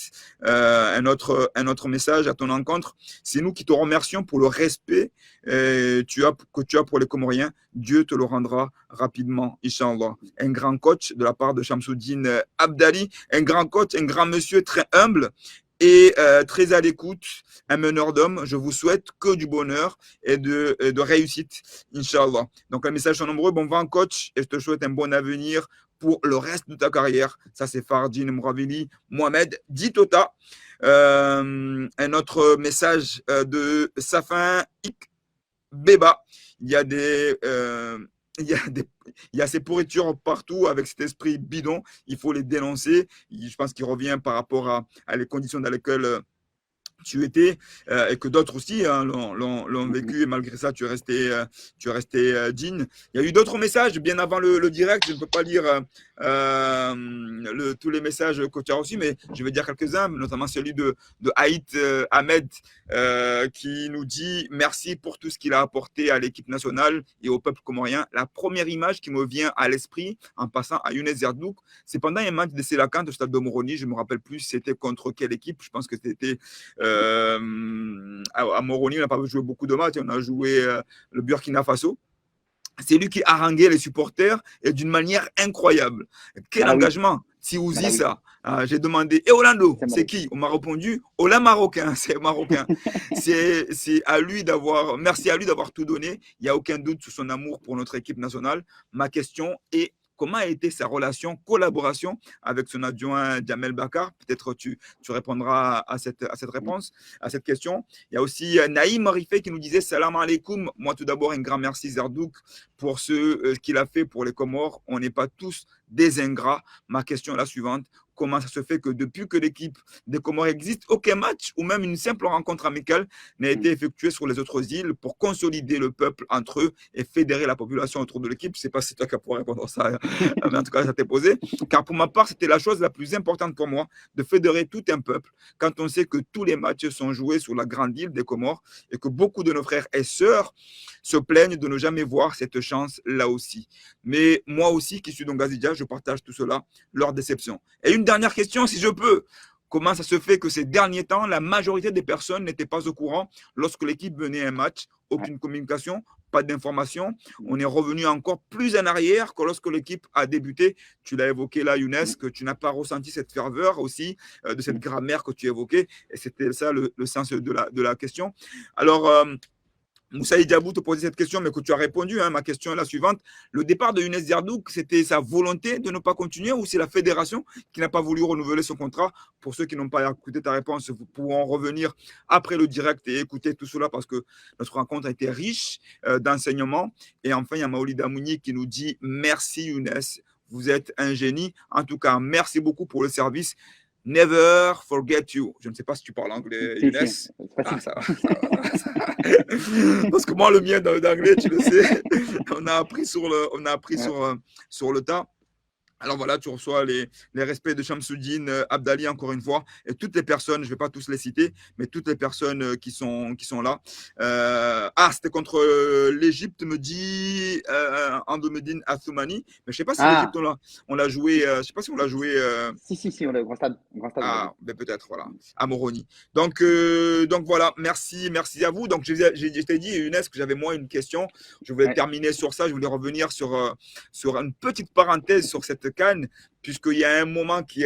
Un autre message à ton encontre. C'est nous qui te remercions pour le respect que tu as pour les Comoriens. Dieu te le rendra rapidement, Inch'Allah. Un grand coach de la part de Shamsuddin Abdali, un grand coach, un grand monsieur très humble et très à l'écoute, un meneur d'hommes. Je vous souhaite que du bonheur et de réussite, Inch'Allah. Donc, les messages sont nombreux. Bon vent, coach, et je te souhaite un bon avenir pour le reste de ta carrière. Ça, c'est Fardine Mouravili, Mohamed Ditota. Un autre message de Safin Beba. Il y a il y a ces pourritures partout avec cet esprit bidon. Il faut les dénoncer. Je pense qu'il revient par rapport à les conditions dans lesquelles tu étais et que d'autres aussi l'ont vécu et malgré ça tu es resté digne. Il y a eu d'autres messages bien avant le direct, je ne peux pas lire tous les messages que tu as reçus, mais je vais dire quelques-uns, notamment celui de Haït Ahmed qui nous dit merci pour tout ce qu'il a apporté à l'équipe nationale et au peuple comorien. La première image qui me vient à l'esprit en passant à Younes Zerdouk, c'est pendant un match de Selakant au stade de Moroni, je ne me rappelle plus c'était contre quelle équipe, je pense que c'était à Moroni, on n'a pas joué beaucoup de matchs, on a joué le Burkina Faso. C'est lui qui haranguait les supporters et d'une manière incroyable. Quel engagement! Tiouzi, ça. J'ai demandé, et Orlando, c'est qui? On m'a répondu, Ola Marocain, c'est marocain. C'est à lui d'avoir, merci à lui d'avoir tout donné. Il n'y a aucun doute sur son amour pour notre équipe nationale. Ma question est, comment a été sa relation, collaboration avec son adjoint Jamel Bakar? Peut-être tu répondras à cette réponse, à cette question. Il y a aussi Naïm Arifé qui nous disait Salam alaikum. Moi, tout d'abord, un grand merci Zerdouk pour ce qu'il a fait pour les Comores. On n'est pas tous des ingrats. Ma question est la suivante. Comment ça se fait que depuis que l'équipe des Comores existe, aucun match ou même une simple rencontre amicale n'a été effectuée sur les autres îles pour consolider le peuple entre eux et fédérer la population autour de l'équipe? Je ne sais pas si c'est toi qui as pu répondre à ça, mais en tout cas, ça t'est posé. Car pour ma part, c'était la chose la plus importante pour moi de fédérer tout un peuple quand on sait que tous les matchs sont joués sur la grande île des Comores et que beaucoup de nos frères et sœurs se plaignent de ne jamais voir cette chance là aussi. Mais moi aussi, qui suis dans Gazidia, je partage tout cela, leur déception. Et une dernière question, si je peux. Comment ça se fait que ces derniers temps, la majorité des personnes n'étaient pas au courant lorsque l'équipe menait un match? Aucune communication, pas d'information. On est revenu encore plus en arrière que lorsque l'équipe a débuté. Tu l'as évoqué là, Younes, que tu n'as pas ressenti cette ferveur aussi, de cette grammaire que tu évoquais. Et c'était ça le sens de la question. Alors, Moussaï Diabou te posait cette question, mais que tu as répondu. Ma question est la suivante. Le départ de Younes Zerdouk, c'était sa volonté de ne pas continuer ou c'est la fédération qui n'a pas voulu renouveler son contrat? Pour ceux qui n'ont pas écouté ta réponse, vous pourront revenir après le direct et écouter tout cela parce que notre rencontre a été riche d'enseignements. Et enfin, il y a Maouli Damouni qui nous dit « Merci Younes, vous êtes un génie. En tout cas, merci beaucoup pour le service. Never forget you. » Je ne sais pas si tu parles anglais, Younes. Ça va. Parce que moi, le mien d'anglais, tu le sais, on a appris sur le tas. Alors voilà, tu reçois les respects de Shamsuddin Abdali encore une fois et toutes les personnes, je ne vais pas tous les citer, mais toutes les personnes qui sont là. C'était contre l'Égypte, me dit Andromedine Athoumani, mais je ne sais pas si l'Égypte on l'a joué, je ne sais pas si on l'a joué. Si, on a le grand stade. Ben peut-être, voilà, à Moroni. Donc voilà, merci à vous. Donc je t'ai dit, Younes, que j'avais moi une question. Je voulais terminer sur ça, je voulais revenir sur une petite parenthèse sur cette CAN, puisqu'il y a un moment qui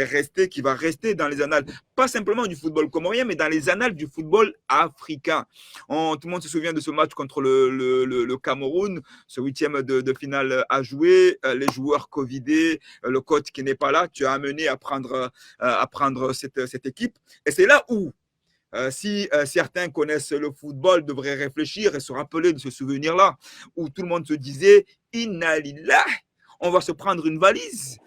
va rester dans les annales, pas simplement du football comorien, mais dans les annales du football africain. Tout le monde se souvient de ce match contre le Cameroun, ce huitième de finale à jouer, les joueurs covidés, le coach qui n'est pas là, tu as amené à prendre cette équipe. Et c'est là où, si certains connaissent le football, devraient réfléchir et se rappeler de ce souvenir-là, où tout le monde se disait « Inna lillah ». on va se prendre une valise.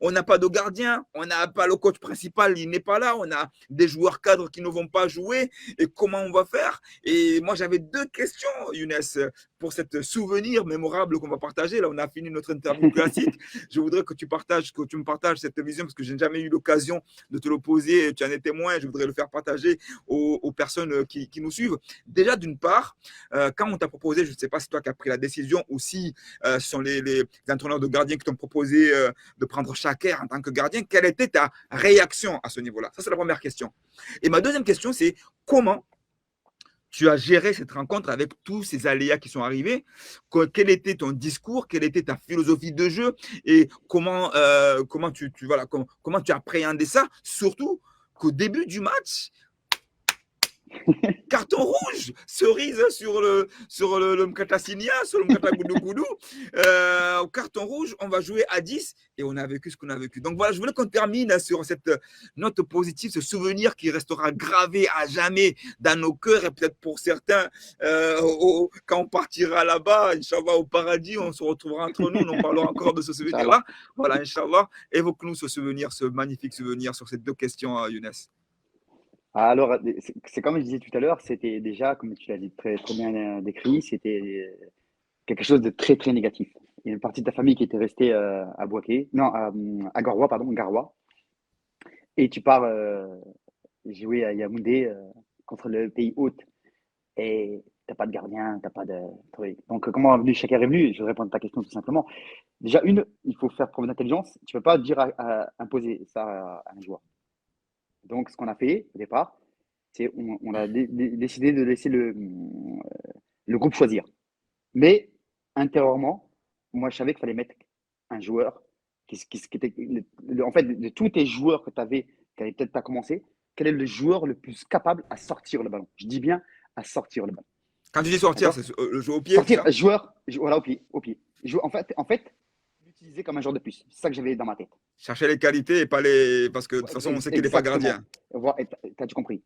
On n'a pas de gardien, on n'a pas le coach principal, il n'est pas là, on a des joueurs cadres qui ne vont pas jouer. Et comment on va faire? Et moi, j'avais deux questions, Younes, pour cet souvenir mémorable qu'on va partager. Là, on a fini notre interview classique. Je voudrais que tu me partages cette vision parce que je n'ai jamais eu l'occasion de te l'opposer. Tu en es témoin. Je voudrais le faire partager aux personnes qui nous suivent. Déjà, d'une part, quand on t'a proposé, je ne sais pas si toi qui as pris la décision ou si ce sont les entraîneurs de gardiens qui t'ont proposé de prendre Chaker en tant que gardien, quelle était ta réaction à ce niveau-là? Ça, c'est la première question. Et ma deuxième question, c'est comment tu as géré cette rencontre avec tous ces aléas qui sont arrivés? Quel était ton discours? Quelle était ta philosophie de jeu? Et comment tu as appréhendé ça? Surtout qu'au début du match, carton rouge, cerise sur le Mkatassinia, sur le Mkatagoudou. Carton rouge, on va jouer à 10 et on a vécu ce qu'on a vécu. Donc voilà, je voulais qu'on termine sur cette note positive, ce souvenir qui restera gravé à jamais dans nos cœurs et peut-être pour certains, quand on partira là-bas, Inch'Allah, au paradis, on se retrouvera entre nous, on parlera encore de ce souvenir-là. Voilà, Inch'Allah, évoque-nous ce souvenir, ce magnifique souvenir sur ces deux questions, Younes. Alors, c'est comme je disais tout à l'heure, c'était déjà, comme tu l'as dit très, très bien décrit, c'était quelque chose de très, très négatif. Il y a une partie de ta famille qui était restée à Boaké, non, à Garoua, pardon, Garoua. Et tu pars jouer à Yaoundé contre le pays hôte. Et t'as pas de gardien, t'as pas de truc. Donc, comment Chaker est venu? Je vais répondre à ta question tout simplement. Déjà, il faut faire preuve d'intelligence. Tu peux pas dire imposer ça à un joueur. Donc, ce qu'on a fait au départ, c'est on a décidé de laisser le groupe choisir. Mais intérieurement, moi, je savais qu'il fallait mettre un joueur qui était. En fait, de tous tes joueurs que tu avais, qui n'avaient peut-être pas commencé, quel est le joueur le plus capable à sortir le ballon? Je dis bien à sortir le ballon. Quand tu dis sortir, D'accord? c'est le jeu au pied, Sortir, ça? joueur, voilà, au pied. Au pied. En fait, l'utiliser comme un joueur de plus. C'est ça que j'avais dans ma tête. Chercher les qualités et pas les. Parce que de toute façon, on sait qu'il n'est pas Exactement. gardien. T'as-tu compris?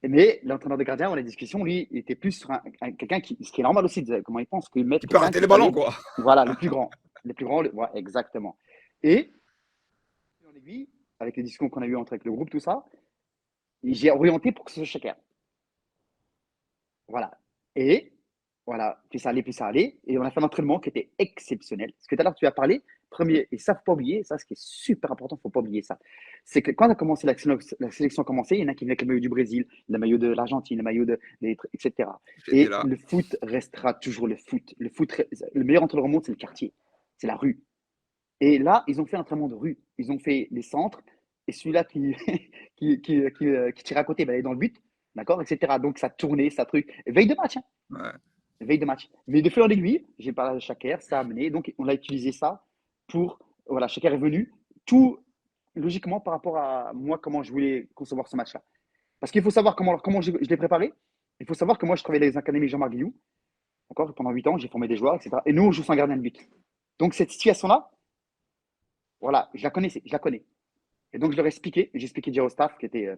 Mais l'entraîneur de gardien, dans la discussion, lui, il était plus sur quelqu'un ce qui est normal aussi, comment il pense, qu'il met Tu peux quelqu'un rater qui les va ballons, aller. quoi. Voilà, le plus grand. Le plus grand, ouais, exactement. Et, en aiguille, avec les discussions qu'on a eues avec le groupe, tout ça, j'ai orienté pour que ce soit chacun. Voilà. Et, voilà, puis ça allait. Et on a fait un entraînement qui était exceptionnel. Parce que tout à l'heure, tu as parlé, premier, et ça, faut pas oublier, ça, ce qui est super important, faut pas oublier ça. C'est que quand on a commencé la sélection a commencé, il y en a qui venaient avec le maillot du Brésil, le maillot de l'Argentine, le maillot etc. J'étais Et là. le foot restera toujours le foot. Le meilleur entraîneur au monde, c'est le quartier, c'est la rue. Et là, ils ont fait un entraînement de rue. Ils ont fait les centres, et celui-là qui, qui tire à côté, il est dans le but, d'accord, etc. Donc ça tournait, ça truc. Veille de match, hein. Ouais. Veille de match. Mais de fil en aiguille, j'ai parlé à Chaker, ça a amené. Donc, on a utilisé ça pour. Voilà, Chaker est venu. Tout logiquement par rapport à moi, comment je voulais concevoir ce match-là. Parce qu'il faut savoir comment je l'ai préparé. Il faut savoir que moi, je travaillais dans les académies Jean-Marc Guillou. D'accord, pendant 8 ans, j'ai formé des joueurs, etc. Et nous, on joue sans gardien de but. Donc, cette situation-là, voilà, je la connais. Et donc, je leur ai expliqué. J'ai expliqué déjà au staff qui était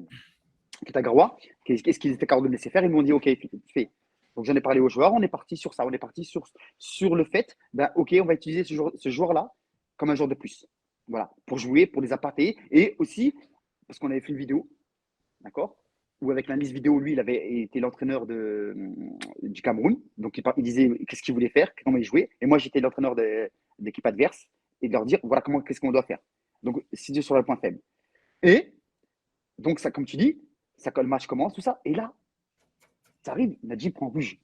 à Garoua, qu'est-ce qu'ils étaient capables de me laisser faire. Ils m'ont dit, OK, fais. Donc, j'en ai parlé aux joueurs. On est parti sur ça. On est parti sur le fait, OK, on va utiliser ce joueur-là comme un joueur de plus. Voilà, pour jouer, pour les apartés. Et aussi, parce qu'on avait fait une vidéo, d'accord, où avec l'analyse vidéo, lui, il avait été l'entraîneur du Cameroun. Donc, il disait qu'est-ce qu'il voulait faire, comment il jouait. Et moi, j'étais l'entraîneur de l'équipe adverse et de leur dire, voilà, qu'est-ce qu'on doit faire. Donc, c'est sur le point faible. Et donc, ça, comme tu dis, le match commence, tout ça. Et là, ça arrive, Nadji prend rouge.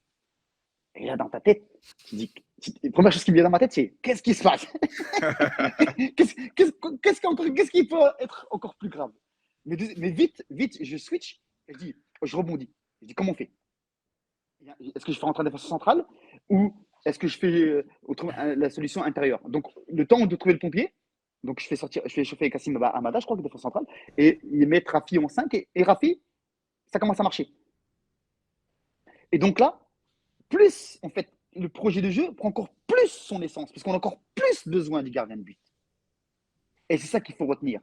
Et là, dans ta tête, la première chose qui me vient dans ma tête, c'est qu'est-ce qui se passe? Qu'est-ce qui peut être encore plus grave? Mais vite, je switch et je rebondis. Je dis, comment on fait? Est-ce que je fais rentrer en défense centrale ou est-ce que je fais la solution intérieure? Donc, le temps de trouver le pompier, donc je fais chauffer Kassim Amada, je crois que défense centrale, et il met Rafi en 5 et Rafi, ça commence à marcher. Et donc là, plus en fait le projet de jeu prend encore plus son essence, puisqu'on a encore plus besoin du gardien de but. Et c'est ça qu'il faut retenir.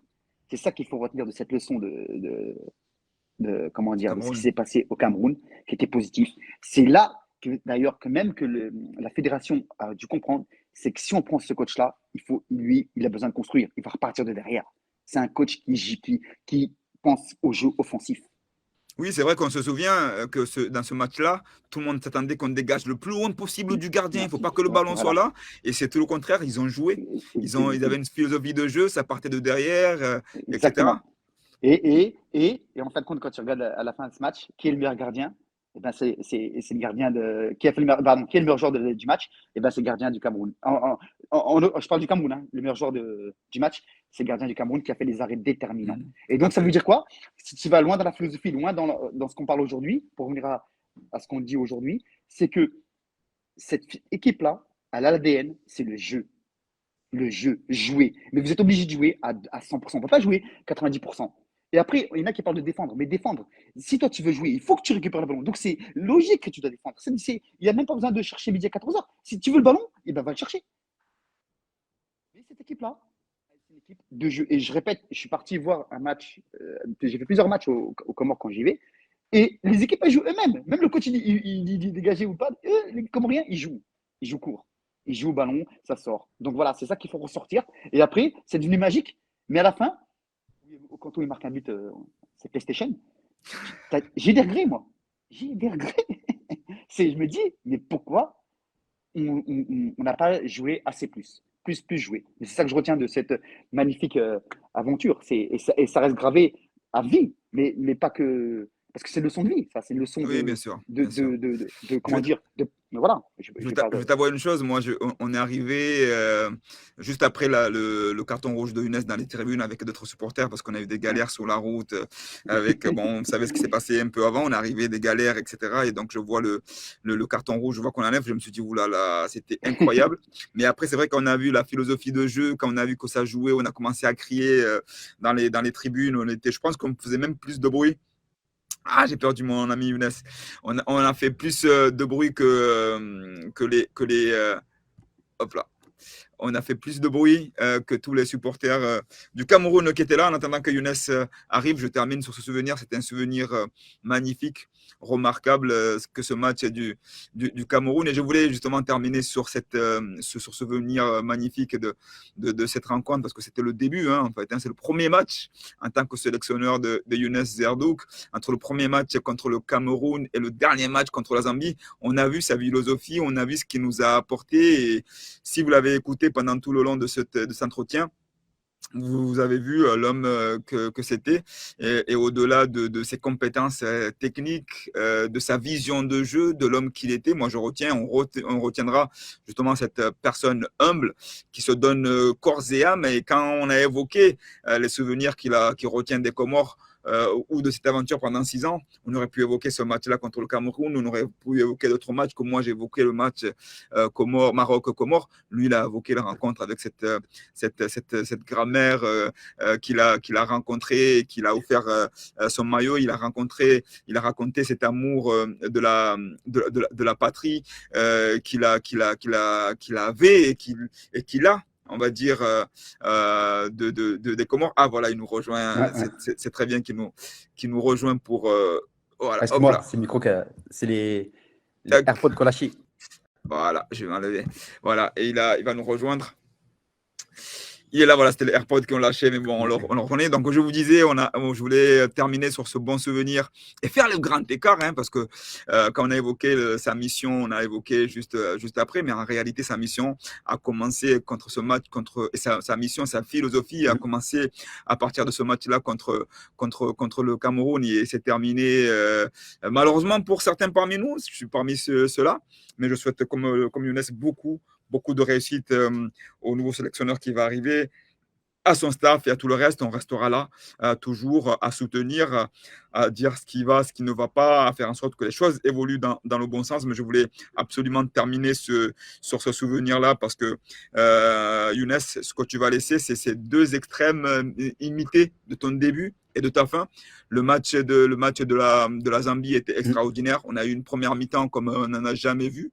C'est ça qu'il faut retenir de cette leçon de comment dire, de ce qui s'est passé au Cameroun, qui était positif. C'est là que d'ailleurs que même que la fédération a dû comprendre, c'est que si on prend ce coach-là, lui, il a besoin de construire. Il va repartir de derrière. C'est un coach qui pense au jeu offensif. Oui, c'est vrai qu'on se souvient que dans ce match-là, tout le monde s'attendait qu'on dégage le plus loin possible du gardien. Il ne faut pas que le ballon soit Voilà, là. Et c'est tout le contraire. Ils ont joué. Ils avaient une philosophie de jeu. Ça partait de derrière, etc. exactement. Et en fin de compte, quand tu regardes à la fin de ce match, qui est le meilleur gardien? Eh ben, c'est le gardien qui a fait le meilleur, pardon, qui est le meilleur joueur du match? Eh ben, c'est le gardien du Cameroun. Je parle du Cameroun, hein. Le meilleur joueur du match, c'est le gardien du Cameroun qui a fait des arrêts déterminants. Et Tout à donc, ça veut fait. dire quoi? Si tu vas loin dans la philosophie, loin dans ce qu'on parle aujourd'hui, pour revenir à ce qu'on dit aujourd'hui, c'est que cette équipe-là, elle a l'ADN, c'est le jeu. Le jeu, jouer. Mais vous êtes obligé de jouer à 100%. On ne peut pas jouer 90%. Et après, il y en a qui parlent de défendre. Mais défendre, si toi tu veux jouer, il faut que tu récupères le ballon. Donc c'est logique que tu dois défendre. Il n'y a même pas besoin de chercher midi à 14h. Si tu veux le ballon, eh ben, va le chercher. Mais cette équipe-là, c'est une équipe de jeu. Et je répète, je suis parti voir un match. J'ai fait plusieurs matchs au Comores quand j'y vais. Et les équipes, elles jouent eux-mêmes. Même le coach, il dit dégager ou pas. Eux, les Comoriens, ils jouent. Ils jouent court. Ils jouent au ballon, ça sort. Donc voilà, c'est ça qu'il faut ressortir. Et après, c'est devenu magique. Mais à la fin, quand on marque un but, c'est PlayStation. J'ai des regrets, moi. J'ai des regrets. Je me dis, mais pourquoi on n'a pas joué assez plus joué. C'est ça que je retiens de cette magnifique aventure. Et ça reste gravé à vie, mais pas que. Parce que c'est une leçon de vie, ça, c'est une leçon Oui, bien sûr, bien sûr. comment dire, voilà. Je vais t'avouer une chose, moi, on est arrivé juste après le carton rouge de Younes dans les tribunes avec d'autres supporters parce qu'on a eu des galères sur la route. Bon, on savait ce qui s'est passé un peu avant, on est arrivé des galères, etc. Et donc, je vois le carton rouge, je vois qu'on enlève, je me suis dit, oulala, c'était incroyable. Mais après, c'est vrai qu'on a vu la philosophie de jeu, quand on a vu que ça jouait, on a commencé à crier dans les tribunes. Je pense qu'on faisait même plus de bruit. Ah, j'ai perdu mon ami Younes. On a fait plus de bruit que les hop là. On a fait plus de bruit que tous les supporters du Cameroun qui étaient là. En attendant que Younes arrive, je termine sur ce souvenir. C'était un souvenir magnifique, remarquable que ce match du Cameroun. Et je voulais justement terminer sur ce souvenir magnifique de cette rencontre parce que c'était le début. En fait, c'est le premier match en tant que sélectionneur de Younes Zerdouk. Entre le premier match contre le Cameroun et le dernier match contre la Zambie, on a vu sa philosophie, on a vu ce qu'il nous a apporté. Et si vous l'avez écouté pendant tout le long de cet entretien, vous avez vu l'homme que c'était et au-delà de ses compétences techniques, de sa vision de jeu, de l'homme qu'il était, moi on retiendra justement cette personne humble qui se donne corps et âme. Et quand on a évoqué les souvenirs qu'il retient des Comores, ou de cette aventure pendant 6 ans, on aurait pu évoquer ce match-là contre le Cameroun, on aurait pu évoquer d'autres matchs, comme moi j'ai évoqué le match Maroc-Comores. Lui, il a évoqué la rencontre avec cette grand-mère qu'il a rencontrée, qu'il a offert son maillot. Il a raconté cet amour de la patrie qu'il avait et qu'il a, on va dire, des Comores. Ah voilà, il nous rejoint. Ouais. C'est très bien qu'il nous rejoint pour. Voilà, Excuse-moi, c'est le micro, c'est les AirPods qu'on lâché. Voilà, je vais m'enlever. Voilà, et il va nous rejoindre. Il est là, voilà, c'était les AirPods qui ont lâché, mais bon, on le reconnaît. Donc, je vous disais, je voulais terminer sur ce bon souvenir et faire le grand écart, parce que quand on a évoqué sa mission, on a évoqué juste après, mais en réalité, sa mission a commencé contre ce match, et sa mission, sa philosophie a commencé à partir de ce match-là contre le Cameroun et s'est terminé, malheureusement pour certains parmi nous, je suis parmi ceux-là, mais je souhaite, comme Younes, beaucoup de réussite au nouveau sélectionneur qui va arriver, à son staff et à tout le reste. On restera là toujours à soutenir, à dire ce qui va, ce qui ne va pas, à faire en sorte que les choses évoluent dans le bon sens. Mais je voulais absolument terminer sur ce souvenir-là parce que Younes, ce que tu vas laisser, c'est ces deux extrêmes imités de ton début et de ta fin. Le match de la Zambie était extraordinaire. On a eu une première mi-temps comme on n'en a jamais vu.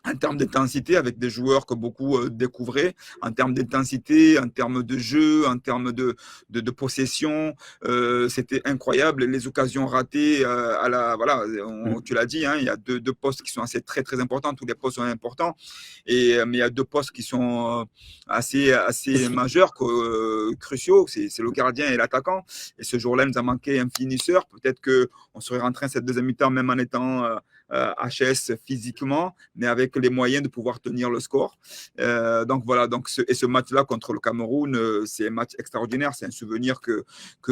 en termes d'intensité, avec des joueurs que beaucoup découvraient, en termes d'intensité, en termes de jeu, en termes de possession. C'était incroyable. Les occasions ratées, voilà, tu l'as dit, hein, il y a deux postes qui sont très, très importants. Tous les postes sont importants. Mais il y a deux postes qui sont assez majeurs, cruciaux. C'est le gardien et l'attaquant. Et ce jour-là, il nous a manqué un finisseur. Peut-être qu'on serait rentré cette deuxième mi-temps, même en étant HS physiquement, mais avec les moyens de pouvoir tenir le score. Donc voilà, ce match-là contre le Cameroun, c'est un match extraordinaire. C'est un souvenir que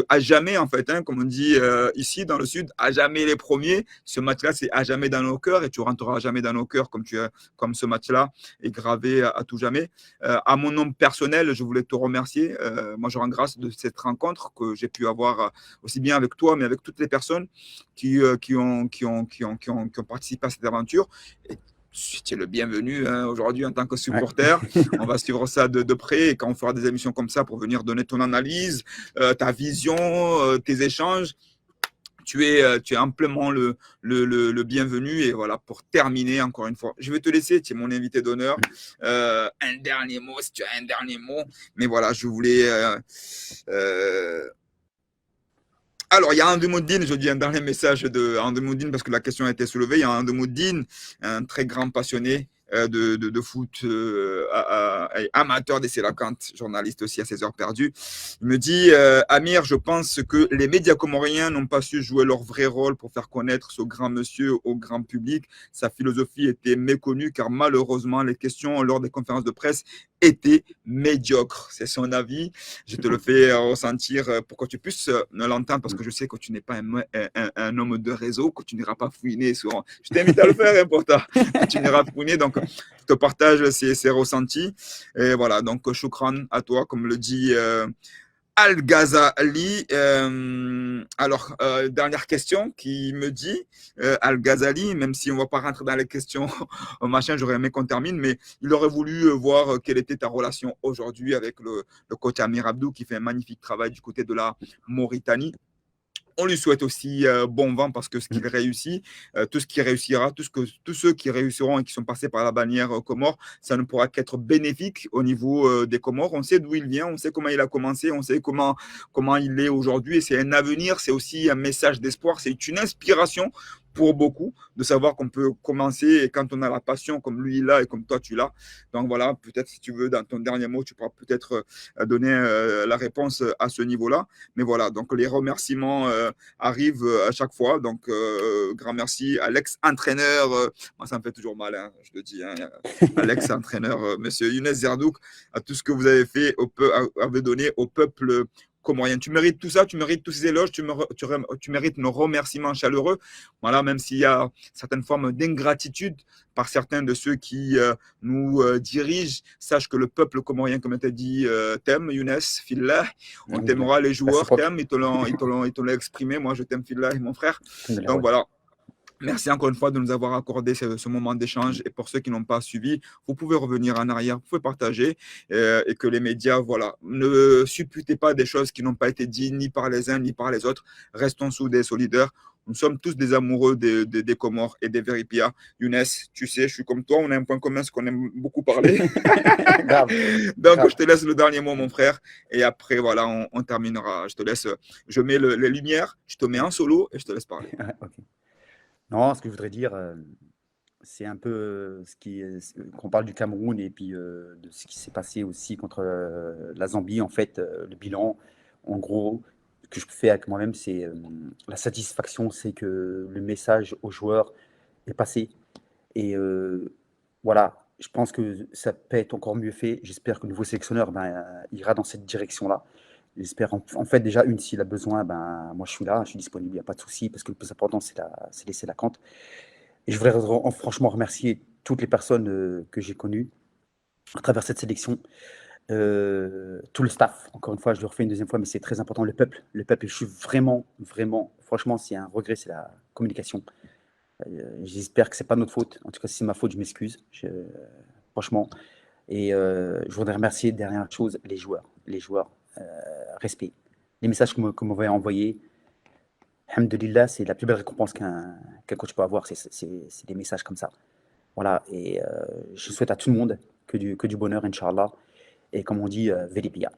à jamais, en fait, hein, comme on dit ici dans le Sud, à jamais les premiers. Ce match-là, c'est à jamais dans nos cœurs et tu rentreras à jamais dans nos cœurs comme ce match-là est gravé à tout jamais. À mon nom personnel, je voulais te remercier. Moi, je rends grâce de cette rencontre que j'ai pu avoir aussi bien avec toi, mais avec toutes les personnes qui ont participé à cette aventure. Et tu es le bienvenu hein, aujourd'hui en tant que supporter. Ouais. On va suivre ça de près et quand on fera des émissions comme ça pour venir donner ton analyse, ta vision, tes échanges. Tu es amplement le bienvenu. Et voilà, pour terminer, encore une fois, je vais te laisser, tu es mon invité d'honneur. Un dernier mot, si tu as un dernier mot. Mais voilà, je voulais... Alors, il y a Andemoudine, je dis un dernier message de Andemoudine parce que la question a été soulevée. Il y a Andemoudine, un très grand passionné de foot, amateur des Sélacantes, journaliste aussi à 16 heures perdues. Il me dit Amir, je pense que les médias comoriens n'ont pas su jouer leur vrai rôle pour faire connaître ce grand monsieur au grand public. Sa philosophie était méconnue car malheureusement, les questions lors des conférences de presse étaient médiocres. C'est son avis. Je te le fais ressentir pour que tu puisses l'entendre parce que je sais que tu n'es pas un homme de réseau, que tu n'iras pas fouiner sur... Je t'invite à le faire, hein, pour toi. Tu n'iras fouiner, donc je te partage ces ressentis. Et voilà, donc choukran à toi, comme le dit Al-Ghazali. Alors, dernière question qui me dit, Al-Ghazali, même si on ne va pas rentrer dans les questions, machin, j'aurais aimé qu'on termine, mais il aurait voulu voir quelle était ta relation aujourd'hui avec le coach Amir Abdou, qui fait un magnifique travail du côté de la Mauritanie. On lui souhaite aussi bon vent parce que ce qu'il réussit, tout ce qui réussira, tous ceux qui réussiront et qui sont passés par la bannière Comores, ça ne pourra qu'être bénéfique au niveau des Comores. On sait d'où il vient, on sait comment il a commencé, on sait comment il est aujourd'hui. Et c'est un avenir, c'est aussi un message d'espoir, c'est une inspiration pour beaucoup de savoir qu'on peut commencer et quand on a la passion comme lui il a et comme toi tu l'as. Donc voilà, peut-être si tu veux dans ton dernier mot, tu pourras peut-être donner la réponse à ce niveau-là. Mais voilà, donc les remerciements arrivent à chaque fois. Donc grand merci à l'ex-entraîneur, moi ça me fait toujours mal, hein, je le dis, hein, à l'ex-entraîneur, monsieur Younes Zerdouk, à tout ce que vous avez fait, avez donné au peuple comorien. Tu mérites tout ça, tu mérites tous ces éloges, tu mérites nos remerciements chaleureux. Voilà, même s'il y a certaines formes d'ingratitude par certains de ceux qui nous dirigent, sache que le peuple comorien, comme tu as dit, t'aime, Younes, Fillah. On t'aimera, les joueurs t'aiment, ils te l'ont exprimé. Moi, je t'aime, Fillah, mon frère. Donc voilà. Merci encore une fois de nous avoir accordé ce moment d'échange. Et pour ceux qui n'ont pas suivi, vous pouvez revenir en arrière, vous pouvez partager et que les médias, voilà, ne supputez pas des choses qui n'ont pas été dites ni par les uns ni par les autres. Restons soudés, solidaires. Nous sommes tous des amoureux des Comores et des Veripia. Younes, tu sais, je suis comme toi, on a un point commun, c'est qu'on aime beaucoup parler. Grave. Donc, Grave. je te laisse le dernier mot, mon frère. Et après, voilà, on terminera. Je te laisse, je mets les lumières, je te mets en solo et je te laisse parler. Okay. Non, ce que je voudrais dire, c'est un peu qu'on parle du Cameroun et puis de ce qui s'est passé aussi contre la Zambie. En fait, le bilan, en gros, que je fais avec moi-même, c'est la satisfaction, c'est que le message aux joueurs est passé. Et voilà, je pense que ça peut être encore mieux fait. J'espère que le nouveau sélectionneur ira dans cette direction-là. J'espère en fait déjà s'il a besoin, moi je suis là, je suis disponible, il n'y a pas de souci, parce que le plus important c'est laisser la cante. Et je voudrais franchement remercier toutes les personnes que j'ai connues à travers cette sélection, tout le staff, encore une fois, je le refais une deuxième fois, mais c'est très important, le peuple, je suis vraiment, franchement, s'il y a un regret, c'est la communication. J'espère que c'est pas notre faute, en tout cas si c'est ma faute, je m'excuse, franchement. Et je voudrais remercier, dernière chose, les joueurs. Respect. Les messages que vous m'avez envoyés, alhamdoulilah, c'est la plus belle récompense qu'un coach peut avoir, c'est des messages comme ça. Voilà, et je souhaite à tout le monde que du bonheur, Inch'Allah. Et comme on dit, Velipia.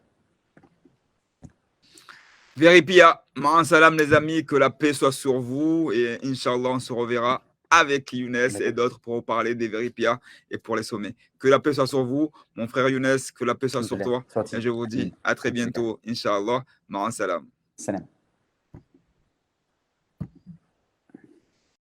Veripia, ma'an salam les amis, que la paix soit sur vous et Inch'Allah, on se reverra avec Younes et d'autres pour parler des Veripia et pour les sommets. Que la paix soit sur vous, mon frère Younes, que la paix soit sur toi. Et je vous dis à très bientôt, Inch'Allah, ma'an salam. Salam.